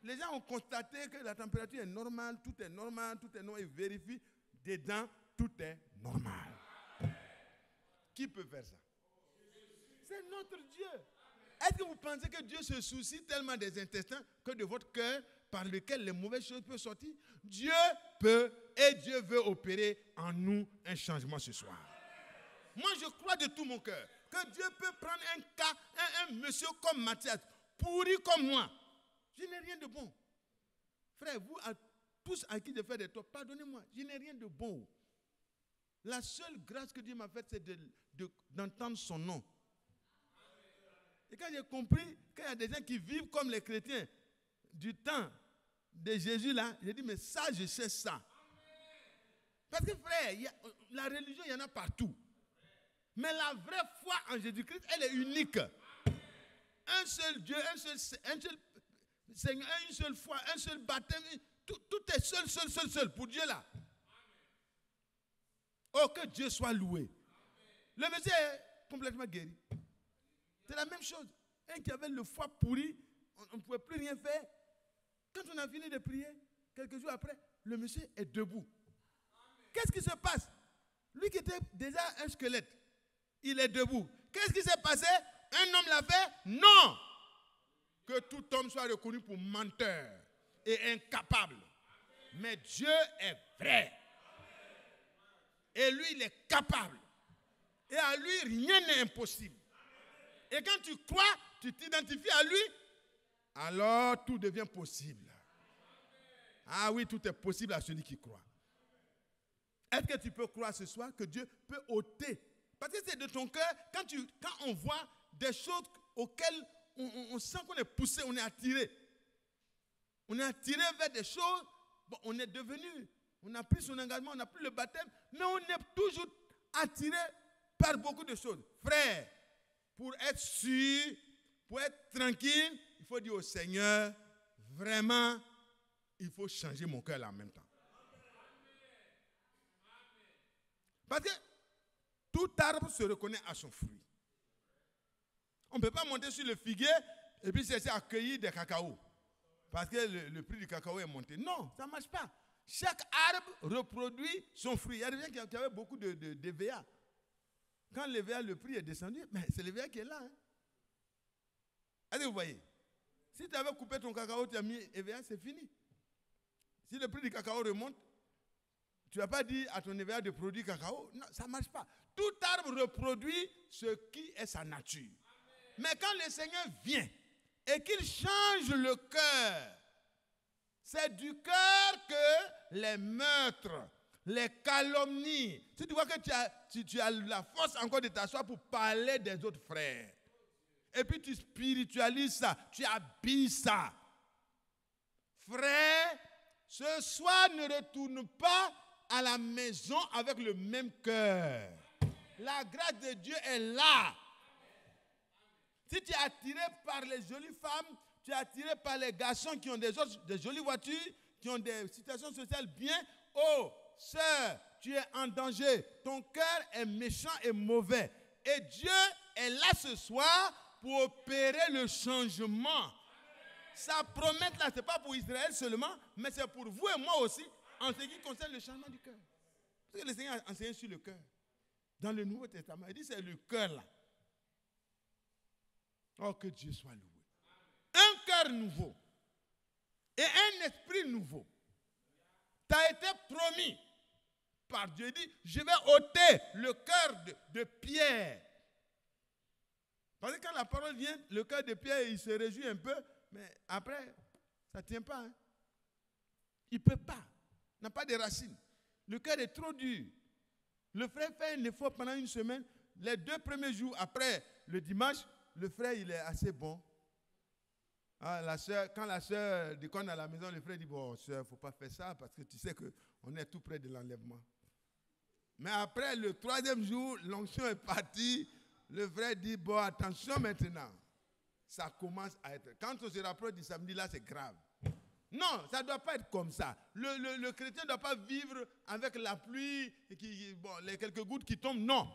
Les gens ont constaté que la température est normale, tout est normal, ils vérifient. Dedans, tout est normal. Qui peut faire ça? C'est notre Dieu. Est-ce que vous pensez que Dieu se soucie tellement des intestins que de votre cœur par lequel les mauvaises choses peuvent sortir? Dieu peut et Dieu veut opérer en nous un changement ce soir. Moi, je crois de tout mon cœur que Dieu peut prendre un cas, un monsieur comme Mathias, pourri comme moi. Je n'ai rien de bon. Frère, vous, tous à qui je fais des torts, pardonnez-moi, je n'ai rien de bon. La seule grâce que Dieu m'a faite, c'est d'entendre son nom. Et quand j'ai compris qu'il y a des gens qui vivent comme les chrétiens du temps de Jésus là, j'ai dit, mais ça, je sais ça. Parce que frère, la religion, il y en a partout. Mais la vraie foi en Jésus-Christ, elle est unique. Un seul Dieu, un seul Seigneur, une seule foi, un seul baptême. Tout est seul pour Dieu là. Oh, que Dieu soit loué. Le monsieur est complètement guéri. C'est la même chose. Un qui avait le foie pourri, on ne pouvait plus rien faire. Quand on a fini de prier, quelques jours après, le monsieur est debout. Qu'est-ce qui se passe? Lui qui était déjà un squelette, il est debout. Qu'est-ce qui s'est passé? Un homme l'a fait? Non! Que tout homme soit reconnu pour menteur et incapable. Mais Dieu est vrai. Et lui, il est capable. Et à lui, rien n'est impossible. Et quand tu crois, tu t'identifies à lui, alors tout devient possible. Ah oui, tout est possible à celui qui croit. Est-ce que tu peux croire ce soir que Dieu peut ôter? Parce que c'est de ton cœur, quand on voit des choses auxquelles on sent qu'on est poussé, on est attiré. On est attiré vers des choses, bon, on est devenu, on a pris son engagement, on a pris le baptême, mais on est toujours attiré par beaucoup de choses. Frère, pour être sûr, pour être tranquille, il faut dire au Seigneur, vraiment, il faut changer mon cœur là en même temps. Parce que tout arbre se reconnaît à son fruit. On ne peut pas monter sur le figuier et puis chercher à cueillir des cacao. Parce que le prix du cacao est monté. Non, ça ne marche pas. Chaque arbre reproduit son fruit. Il y a des gens qui avaient beaucoup de VA. Quand le VA, le prix est descendu, mais c'est le VA qui est là. Hein. Est-ce que vous voyez? Si tu avais coupé ton cacao, tu as mis EVA, c'est fini. Si le prix du cacao remonte, tu n'as pas dit à ton EVA de produire cacao. Non, ça ne marche pas. Tout arbre reproduit ce qui est sa nature. Mais quand le Seigneur vient et qu'il change le cœur, c'est du cœur que les meurtres, les calomnies, si tu vois que tu as la force encore de t'asseoir pour parler des autres frères, et puis tu spiritualises ça, tu habilles ça. Frère, ce soir ne retourne pas à la maison avec le même cœur. La grâce de Dieu est là. Si tu es attiré par les jolies femmes, tu es attiré par les garçons qui ont des jolies voitures, qui ont des situations sociales bien, oh, sœur, tu es en danger. Ton cœur est méchant et mauvais. Et Dieu est là ce soir pour opérer le changement. Sa promesse là, ce n'est pas pour Israël seulement, mais c'est pour vous et moi aussi, en ce qui concerne le changement du cœur. Parce que le Seigneur a enseigné sur le cœur. Dans le Nouveau Testament, il dit c'est le cœur là. Oh, que Dieu soit loué. Un cœur nouveau et un esprit nouveau t'a été promis par Dieu. Il dit, je vais ôter le cœur de pierre. Parce que quand la parole vient, le cœur de pierre, il se réjouit un peu, mais après, ça ne tient pas. Hein. Il ne peut pas. Il n'a pas de racines. Le cœur est trop dur. Le frère fait un effort pendant une semaine. Les 2 premiers jours après le dimanche, le frère, il est assez bon. Ah, quand la soeur déconne à la maison, le frère dit, bon, soeur, il ne faut pas faire ça parce que tu sais qu'on est tout près de l'enlèvement. Mais après le 3e jour, l'onction est partie. Le frère dit, bon, attention maintenant. Ça commence à être... Quand on se rapproche du samedi, là, c'est grave. Non, ça ne doit pas être comme ça. Le chrétien ne doit pas vivre avec la pluie, les quelques gouttes qui tombent. Non.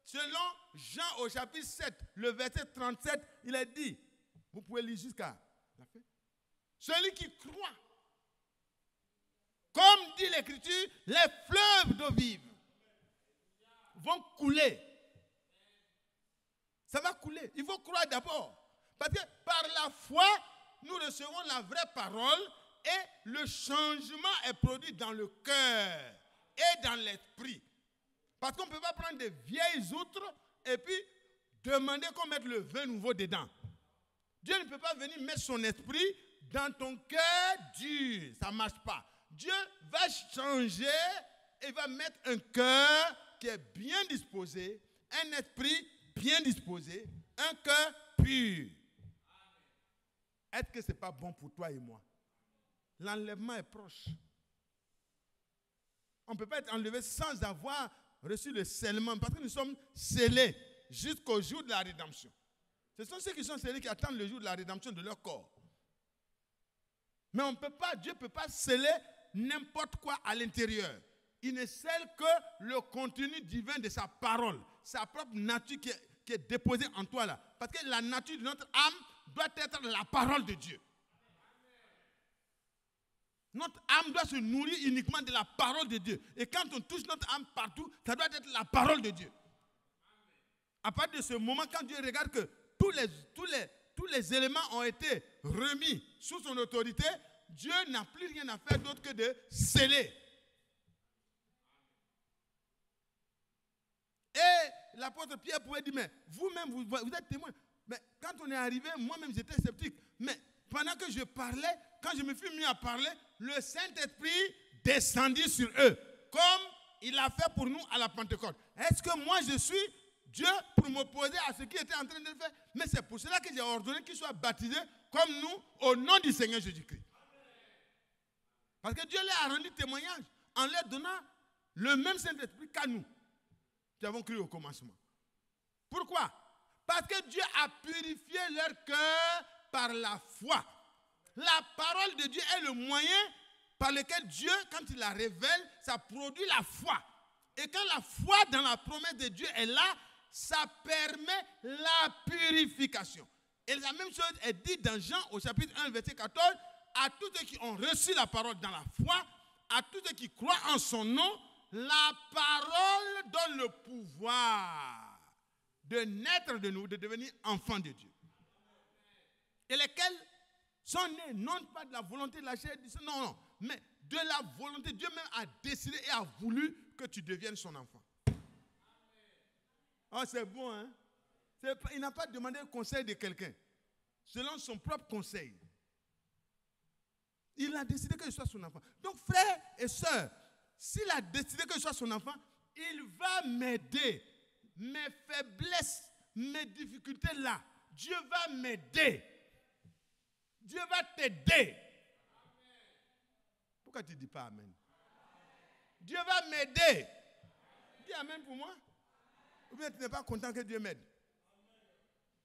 Selon Jean au chapitre 7, le verset 37, il est dit, vous pouvez lire jusqu'à la fin. Celui qui croit, comme dit l'Écriture, les fleuves d'eau vive vont couler. Ça va couler. Il faut croire d'abord. Parce que par la foi, nous recevons la vraie parole et le changement est produit dans le cœur et dans l'esprit. Parce qu'on ne peut pas prendre des vieilles outres et puis demander qu'on mette le vin nouveau dedans. Dieu ne peut pas venir mettre son esprit dans ton cœur dur. Ça ne marche pas. Dieu va changer et va mettre un cœur qui est bien disposé, un esprit bien disposé, un cœur pur. Est-ce que ce n'est pas bon pour toi et moi? L'enlèvement est proche. On ne peut pas être enlevé sans avoir reçu le scellement. Parce que nous sommes scellés jusqu'au jour de la rédemption. Ce sont ceux qui sont scellés qui attendent le jour de la rédemption de leur corps. Mais on ne peut pas, Dieu ne peut pas sceller n'importe quoi à l'intérieur. Il ne scelle que le contenu divin de sa parole, sa propre nature qui est déposée en toi là. Parce que la nature de notre âme doit être la parole de Dieu. Notre âme doit se nourrir uniquement de la parole de Dieu. Et quand on touche notre âme partout, ça doit être la parole de Dieu. À partir de ce moment, quand Dieu regarde que tous les éléments ont été remis sous son autorité, Dieu n'a plus rien à faire d'autre que de sceller. Et l'apôtre Pierre pouvait dire, mais vous-même, vous êtes témoin. Mais quand on est arrivé, moi-même j'étais sceptique. Mais pendant que je parlais, quand je me suis mis à parler, le Saint-Esprit descendit sur eux, comme il a fait pour nous à la Pentecôte. Est-ce que moi je suis Dieu pour m'opposer à ce qu'il était en train de faire? Mais c'est pour cela que j'ai ordonné qu'ils soient baptisés comme nous au nom du Seigneur Jésus-Christ. Parce que Dieu leur a rendu témoignage en leur donnant le même Saint-Esprit qu'à nous, qui avons cru au commencement. Pourquoi? Parce que Dieu a purifié leur cœur par la foi. La parole de Dieu est le moyen par lequel Dieu, quand il la révèle, ça produit la foi. Et quand la foi dans la promesse de Dieu est là, ça permet la purification. Et la même chose est dite dans Jean au chapitre 1, verset 14, à tous ceux qui ont reçu la parole dans la foi, à tous ceux qui croient en son nom, la parole donne le pouvoir de naître de nous, de devenir enfants de Dieu. Et lesquels sont nés, non pas de la volonté de la chair, non, mais de la volonté. Dieu même a décidé et a voulu que tu deviennes son enfant. Oh, c'est bon, hein? Il n'a pas demandé le conseil de quelqu'un. Selon son propre conseil. Il a décidé que je sois son enfant. Donc, frères et sœurs, s'il a décidé que je sois son enfant, il va m'aider. Mes faiblesses, mes difficultés là, Dieu va m'aider. Dieu va t'aider. Pourquoi tu ne dis pas amen? Dieu va m'aider. Dis amen pour moi. Ou bien tu n'es pas content que Dieu m'aide?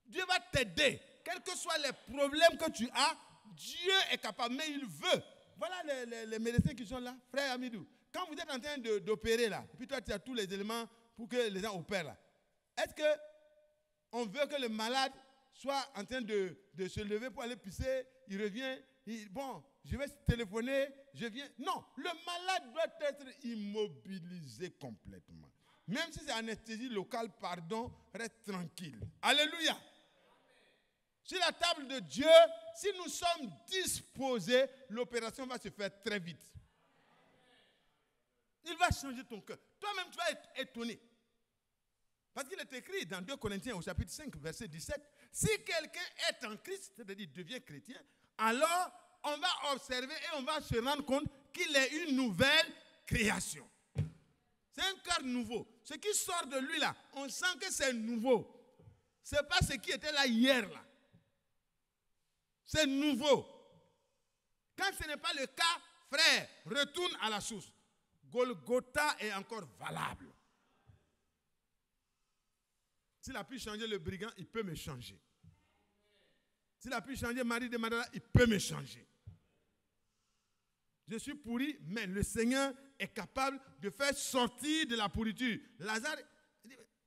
Dieu va t'aider. Quels que soient les problèmes que tu as, Dieu est capable, mais il veut. Voilà les médecins qui sont là. Frère Amidou, quand vous êtes en train d'opérer là, puis toi tu as tous les éléments pour que les gens opèrent là, est-ce qu'on veut que le malade soit en train de se lever pour aller pisser, il revient, bon, je vais téléphoner, je viens. Non, le malade doit être immobilisé complètement. Même si c'est anesthésie locale, pardon, reste tranquille. Alléluia. Sur la table de Dieu, si nous sommes disposés, l'opération va se faire très vite. Il va changer ton cœur. Toi-même, tu vas être étonné. Parce qu'il est écrit dans 2 Corinthiens au chapitre 5, verset 17, si quelqu'un est en Christ, c'est-à-dire devient chrétien, alors on va observer et on va se rendre compte qu'il est une nouvelle création. C'est un cœur nouveau. Ce qui sort de lui là, on sent que c'est nouveau. Ce n'est pas ce qui était là hier là. C'est nouveau. Quand ce n'est pas le cas, frère, retourne à la source. Golgotha est encore valable. S'il a pu changer le brigand, il peut me changer. S'il a pu changer Marie de Magdala, il peut me changer. Je suis pourri, mais le Seigneur est capable de faire sortir de la pourriture. Lazare,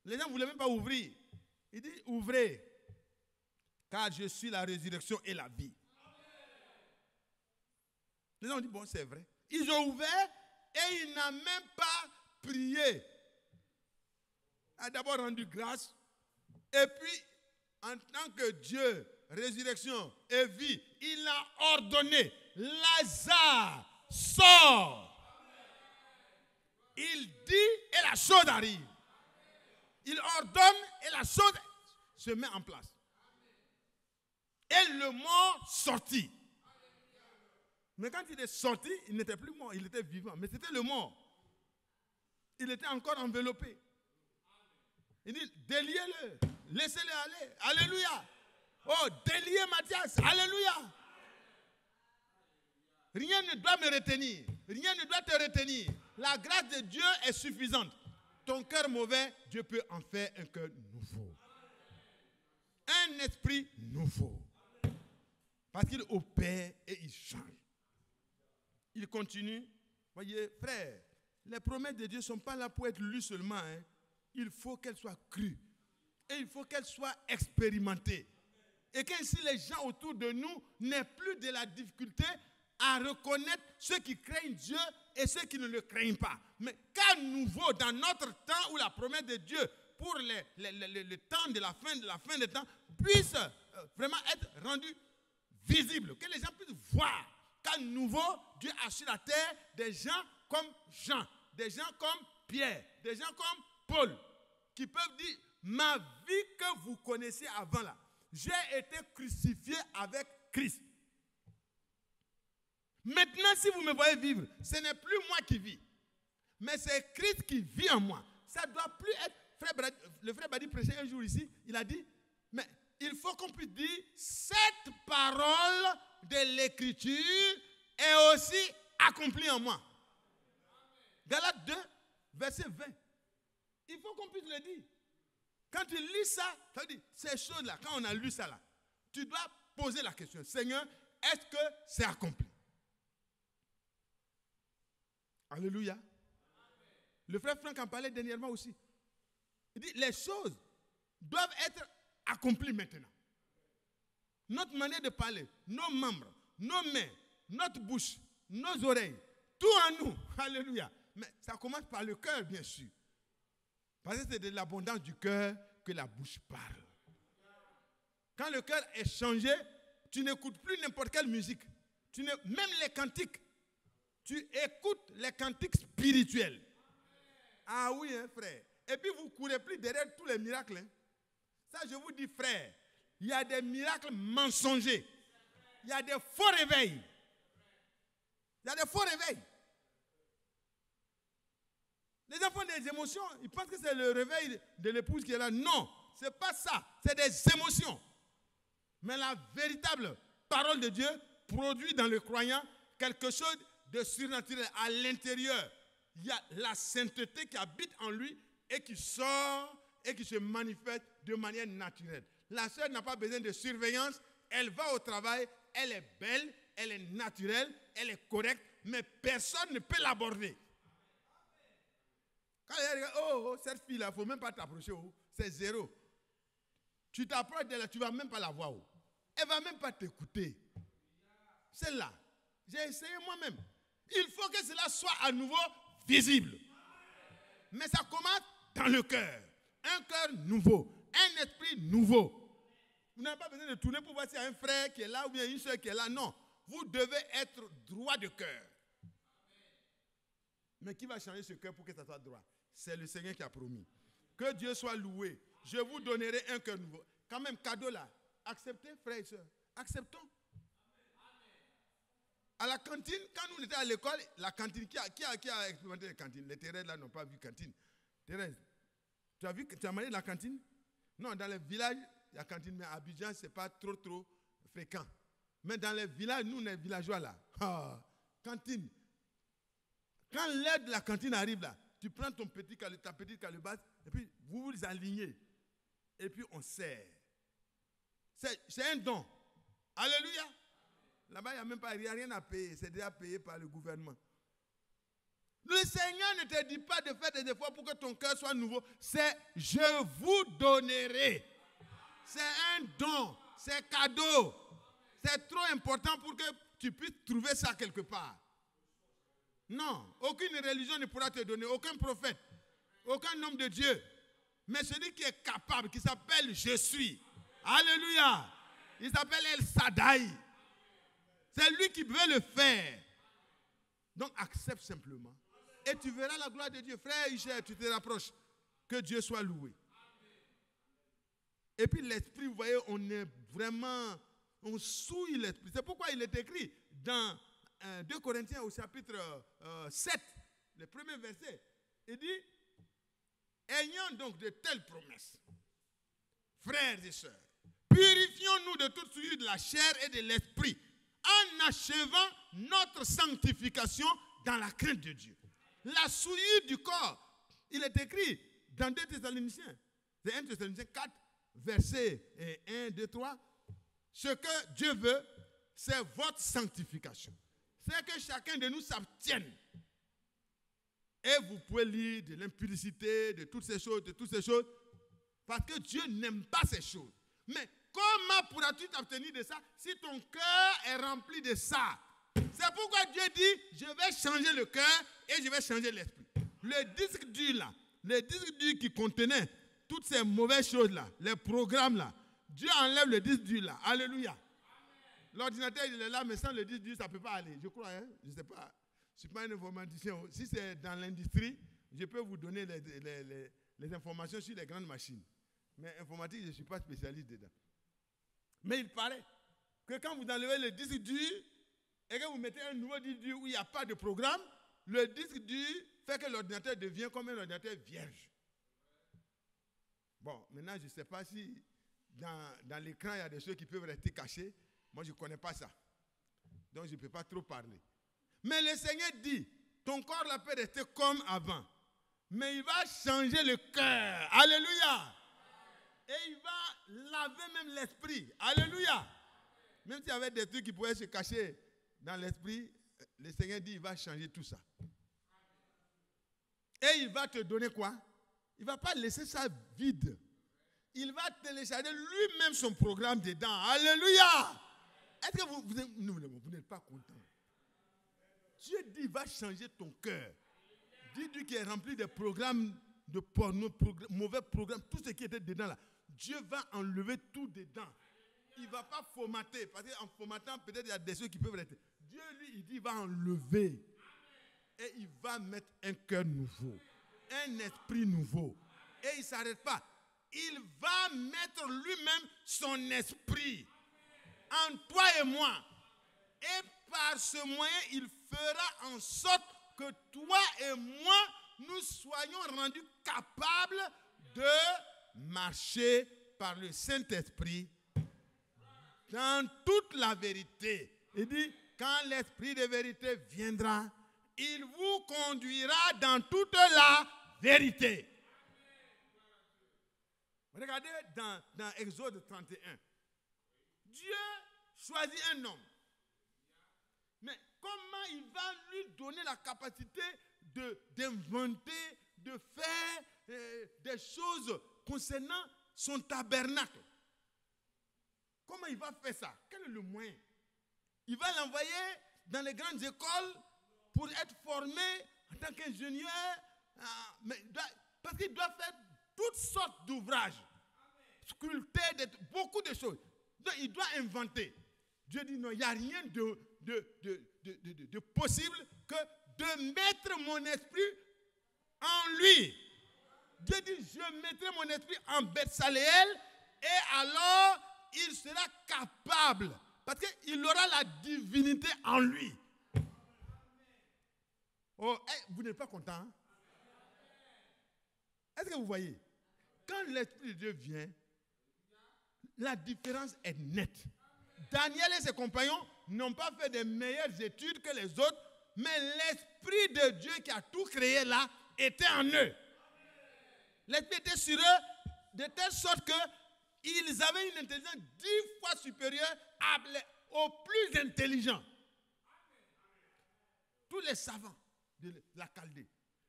les gens ne voulaient même pas ouvrir. Il dit, ouvrez, car je suis la résurrection et la vie. Les gens ont dit, bon, c'est vrai. Ils ont ouvert et il n'a même pas prié. Il a d'abord rendu grâce. Et puis, en tant que Dieu, résurrection et vie, il a ordonné, Lazare, sort. Il dit et la chose arrive. Il ordonne et la chose se met en place. Et le mort sortit. Mais quand il est sorti, il n'était plus mort, il était vivant. Mais c'était le mort. Il était encore enveloppé. Il dit, déliez-le, laissez-le aller. Alléluia. Oh, déliez Mathias. Alléluia. Rien ne doit me retenir. Rien ne doit te retenir. La grâce de Dieu est suffisante. Ton cœur mauvais, Dieu peut en faire un cœur nouveau. Un esprit nouveau. Parce qu'il opère et il change. Il continue. Voyez, frère, les promesses de Dieu ne sont pas là pour être lues seulement. Hein. Il faut qu'elles soient crues. Et il faut qu'elles soient expérimentées. Et qu'ainsi les gens autour de nous n'aient plus de la difficulté à reconnaître ceux qui craignent Dieu et ceux qui ne le craignent pas. Mais qu'à nouveau, dans notre temps où la promesse de Dieu pour le temps de la fin des temps puisse vraiment être rendue visible, que les gens puissent voir qu'à nouveau, Dieu a sur la terre des gens comme Jean, des gens comme Pierre, des gens comme Paul, qui peuvent dire, ma vie que vous connaissez avant là, j'ai été crucifié avec Christ. Maintenant, si vous me voyez vivre, ce n'est plus moi qui vis, mais c'est Christ qui vit en moi. Ça ne doit plus être... Le frère Badi prêchait un jour ici, il a dit, mais il faut qu'on puisse dire, cette parole de l'écriture est aussi accomplie en moi. Galates 2, verset 20. Il faut qu'on puisse le dire. Quand tu lis ça, ça veut dire, ces choses-là, quand on a lu ça là, tu dois poser la question, Seigneur, est-ce que c'est accompli? Alléluia. Le frère Franck en parlait dernièrement aussi. Il dit, les choses doivent être accomplies maintenant. Notre manière de parler, nos membres, nos mains, notre bouche, nos oreilles, tout en nous. Alléluia. Mais ça commence par le cœur, bien sûr. Parce que c'est de l'abondance du cœur que la bouche parle. Quand le cœur est changé, tu n'écoutes plus n'importe quelle musique. Même les cantiques. Tu écoutes les cantiques spirituels. Ah oui, hein, frère. Et puis vous ne courez plus derrière tous les miracles. Hein. Ça, je vous dis, frère, il y a des miracles mensongers. Il y a des faux réveils. Il y a des faux réveils. Les gens font des émotions. Ils pensent que c'est le réveil de l'épouse qui est là. Non, ce n'est pas ça. C'est des émotions. Mais la véritable parole de Dieu produit dans le croyant quelque chose de surnaturel. À l'intérieur, il y a la sainteté qui habite en lui et qui sort et qui se manifeste de manière naturelle. La sœur n'a pas besoin de surveillance. Elle va au travail, elle est belle, elle est naturelle, elle est correcte, mais personne ne peut l'aborder. Quand elle regarde, oh, cette fille-là, il ne faut même pas t'approcher, oh, c'est zéro. Tu t'approches d'elle, tu ne vas même pas la voir. Oh. Elle ne va même pas t'écouter. Celle-là, j'ai essayé moi-même. Il faut que cela soit à nouveau visible. Mais ça commence dans le cœur. Un cœur nouveau, un esprit nouveau. Vous n'avez pas besoin de tourner pour voir s'il y a un frère qui est là ou bien une soeur qui est là. Non, vous devez être droit de cœur. Mais qui va changer ce cœur pour que ça soit droit? C'est le Seigneur qui a promis. Que Dieu soit loué. Je vous donnerai un cœur nouveau. Quand même, cadeau là. Acceptez, frères et sœurs. Acceptons. À la cantine, quand nous étions à l'école, la cantine, qui a expérimenté les cantines? Les Thérèse là n'ont pas vu cantine. Thérèse, tu as manié la cantine? Non, dans les villages, il y a cantine, mais à Abidjan, ce n'est pas trop fréquent. Mais dans les villages, nous, les villageois là, cantine. Quand l'heure de la cantine arrive là, tu prends ta petite calebasse et puis vous vous alignez. Et puis on sert. C'est un don. Alléluia. Là-bas, il n'y a même pas rien à payer. C'est déjà payé par le gouvernement. Le Seigneur ne te dit pas de faire des efforts pour que ton cœur soit nouveau. C'est je vous donnerai. C'est un don. C'est cadeau. C'est trop important pour que tu puisses trouver ça quelque part. Non, aucune religion ne pourra te donner, aucun prophète, aucun homme de Dieu. Mais celui qui est capable, qui s'appelle Je suis. Alléluia. Il s'appelle El Shaddai. C'est lui qui veut le faire. Donc accepte simplement. Et tu verras la gloire de Dieu. Frère Isher, tu te rapproches. Que Dieu soit loué. Et puis l'esprit, vous voyez, on est vraiment, on souille l'esprit. C'est pourquoi il est écrit dans 2 Corinthiens au chapitre 7, le premier verset. Il dit, ayant donc de telles promesses, frères et sœurs, purifions-nous de toute souillure de la chair et de l'esprit, en achevant notre sanctification dans la crainte de Dieu. la souillure du corps. Il est écrit dans 2 Thessaloniciens. C'est 1 Thessaloniciens 4, versets 1, 2, 3. Ce que Dieu veut, c'est votre sanctification. C'est que chacun de nous s'abstienne. Et vous pouvez lire de l'impudicité, de toutes ces choses, parce que Dieu n'aime pas ces choses. Mais comment pourras-tu t'abstenir de ça si ton cœur est rempli de ça? C'est pourquoi Dieu dit, je vais changer le cœur et je vais changer l'esprit. Le disque dur là, le disque dur qui contenait toutes ces mauvaises choses là, les programmes là, Dieu enlève le disque dur là. Alléluia. L'ordinateur il est là, mais sans le disque dur, ça ne peut pas aller. Je crois, hein? Je ne sais pas. Je ne suis pas un informaticien. Si c'est dans l'industrie, je peux vous donner les informations sur les grandes machines. Mais informatique, je ne suis pas spécialiste dedans. Mais il paraît que quand vous enlevez le disque dur et que vous mettez un nouveau disque dur où il n'y a pas de programme, le disque dur fait que l'ordinateur devient comme un ordinateur vierge. Bon, maintenant, je ne sais pas si dans l'écran, il y a des choses qui peuvent rester cachées. Moi, je ne connais pas ça. Donc, je ne peux pas trop parler. Mais le Seigneur dit, ton corps là peut rester comme avant. Mais il va changer le cœur. Alléluia. Et il va laver même l'esprit. Alléluia. Même s'il y avait des trucs qui pouvaient se cacher dans l'esprit, le Seigneur dit, il va changer tout ça. Et il va te donner quoi? Il ne va pas laisser ça vide. Il va télécharger lui-même son programme dedans. Alléluia. Est-ce que vous n'êtes pas content? Dieu dit, il va changer ton cœur. Dieu qui est rempli de programmes de porno, mauvais programmes, tout ce qui était dedans là. Dieu va enlever tout dedans. Il ne va pas formater. Parce qu'en formatant, peut-être il y a des choses qui peuvent rester. Dieu, lui, il dit, il va enlever. Et il va mettre un cœur nouveau. Un esprit nouveau. Et il ne s'arrête pas. Il va mettre lui-même son esprit en toi et moi. Et par ce moyen, il fera en sorte que toi et moi, nous soyons rendus capables de marcher par le Saint-Esprit dans toute la vérité. Il dit, quand l'Esprit de vérité viendra, il vous conduira dans toute la vérité. Regardez dans Exode 31. Dieu choisit un homme. Mais comment il va lui donner la capacité d'inventer, de faire des choses concernant son tabernacle? Comment il va faire ça? Quel est le moyen? Il va l'envoyer dans les grandes écoles pour être formé en tant qu'ingénieur. Parce qu'il doit faire toutes sortes d'ouvrages, sculpter beaucoup de choses. Donc il doit inventer. Dieu dit non, il n'y a rien de possible que de mettre mon esprit en lui. Dieu dit, je mettrai mon esprit en Beth-Saléel et alors il sera capable, parce qu'il aura la divinité en lui. Oh, vous n'êtes pas content? Hein? Est-ce que vous voyez? Quand l'Esprit de Dieu vient, la différence est nette. Daniel et ses compagnons n'ont pas fait de meilleures études que les autres, mais l'Esprit de Dieu qui a tout créé là était en eux. L'Esprit était sur eux de telle sorte qu'ils avaient une intelligence 10 fois supérieure aux plus intelligents. Tous les savants de la Chaldée.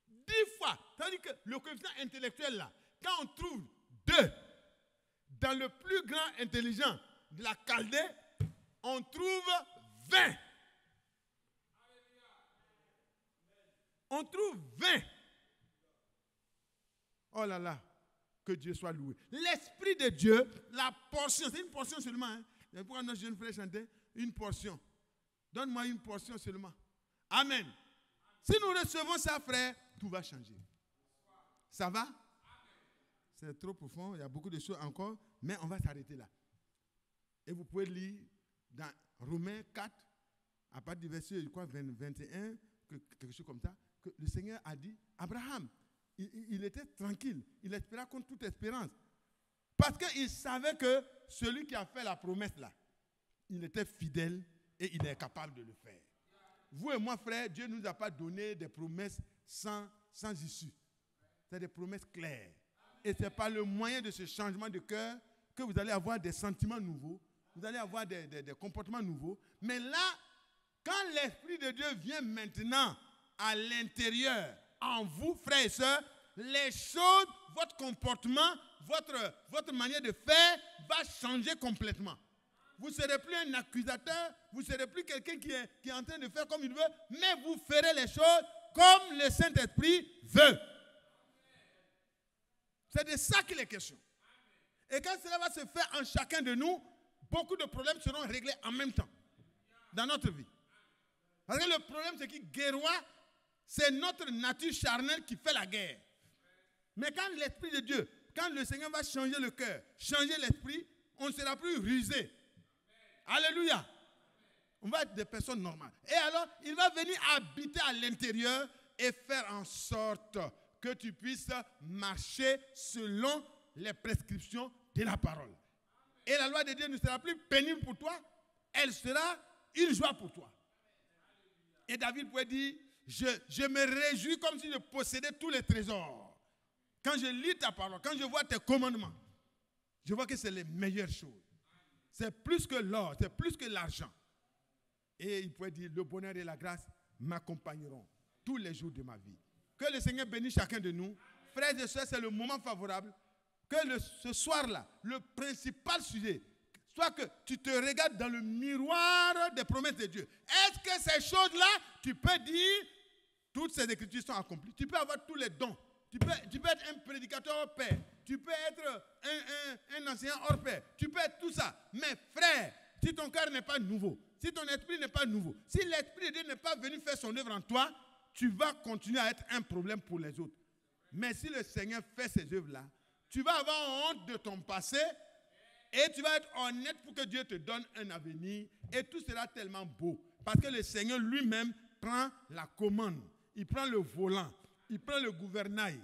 10 fois. C'est-à-dire que le coefficient intellectuel là, quand on trouve 2 dans le plus grand intelligent de la Chaldée, on trouve 20. On trouve 20. Oh là là, que Dieu soit loué. L'Esprit de Dieu, la portion, c'est une portion seulement. Hein. Pourquoi notre jeune frère chantait? Une portion. Donne-moi une portion seulement. Amen. Si nous recevons ça, frère, tout va changer. Ça va? C'est trop profond, il y a beaucoup de choses encore, mais on va s'arrêter là. Et vous pouvez lire dans Romains 4, à partir du verset, je crois, 21, quelque chose comme ça, que le Seigneur a dit, Abraham, il était tranquille, il espéra contre toute espérance. Parce qu'il savait que celui qui a fait la promesse là, il était fidèle et il est capable de le faire. Vous et moi, frère, Dieu ne nous a pas donné des promesses sans issue. C'est des promesses claires. Et c'est par le moyen de ce changement de cœur que vous allez avoir des sentiments nouveaux, vous allez avoir des comportements nouveaux. Mais là, quand l'Esprit de Dieu vient maintenant à l'intérieur, en vous, frères et sœurs, les choses, votre comportement, votre manière de faire va changer complètement. Vous ne serez plus un accusateur, vous ne serez plus quelqu'un qui est en train de faire comme il veut, mais vous ferez les choses comme le Saint-Esprit veut. C'est de ça qu'il est question. Et quand cela va se faire en chacun de nous, beaucoup de problèmes seront réglés en même temps dans notre vie. Parce que le problème, c'est que guerroie, c'est notre nature charnelle qui fait la guerre. Mais quand l'Esprit de Dieu, quand le Seigneur va changer le cœur, changer l'esprit, on ne sera plus rusé. Alléluia. On va être des personnes normales. Et alors, il va venir habiter à l'intérieur et faire en sorte que tu puisses marcher selon les prescriptions de la parole. Et la loi de Dieu ne sera plus pénible pour toi, elle sera une joie pour toi. Et David pouvait dire, je me réjouis comme si je possédais tous les trésors. Quand je lis ta parole, quand je vois tes commandements, je vois que c'est les meilleures choses. C'est plus que l'or, c'est plus que l'argent. Et il pouvait dire, le bonheur et la grâce m'accompagneront tous les jours de ma vie. Que le Seigneur bénisse chacun de nous. Frères et sœurs, c'est le moment favorable. Que ce soir-là, le principal sujet, soit que tu te regardes dans le miroir des promesses de Dieu. Est-ce que ces choses-là, tu peux dire, toutes ces écritures sont accomplies. Tu peux avoir tous les dons. Tu peux être un prédicateur hors pair. Tu peux être un enseignant hors pair. Tu peux être tout ça. Mais frère, si ton cœur n'est pas nouveau, si ton esprit n'est pas nouveau, si l'Esprit de Dieu n'est pas venu faire son œuvre en toi, tu vas continuer à être un problème pour les autres. Mais si le Seigneur fait ces œuvres-là, tu vas avoir honte de ton passé et tu vas être honnête pour que Dieu te donne un avenir et tout sera tellement beau. Parce que le Seigneur lui-même prend la commande. Il prend le volant. Il prend le gouvernail.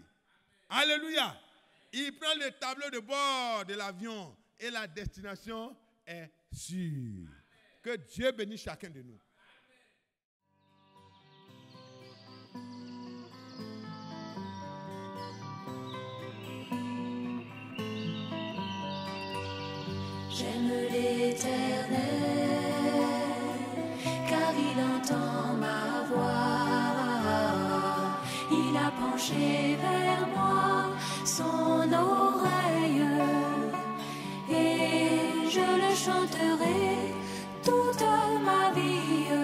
Alléluia. Il prend le tableau de bord de l'avion et la destination est sûre. Que Dieu bénisse chacun de nous. J'aime l'Éternel, car il entend ma voix. Il a penché vers moi son oreille, et je le chanterai toute ma vie.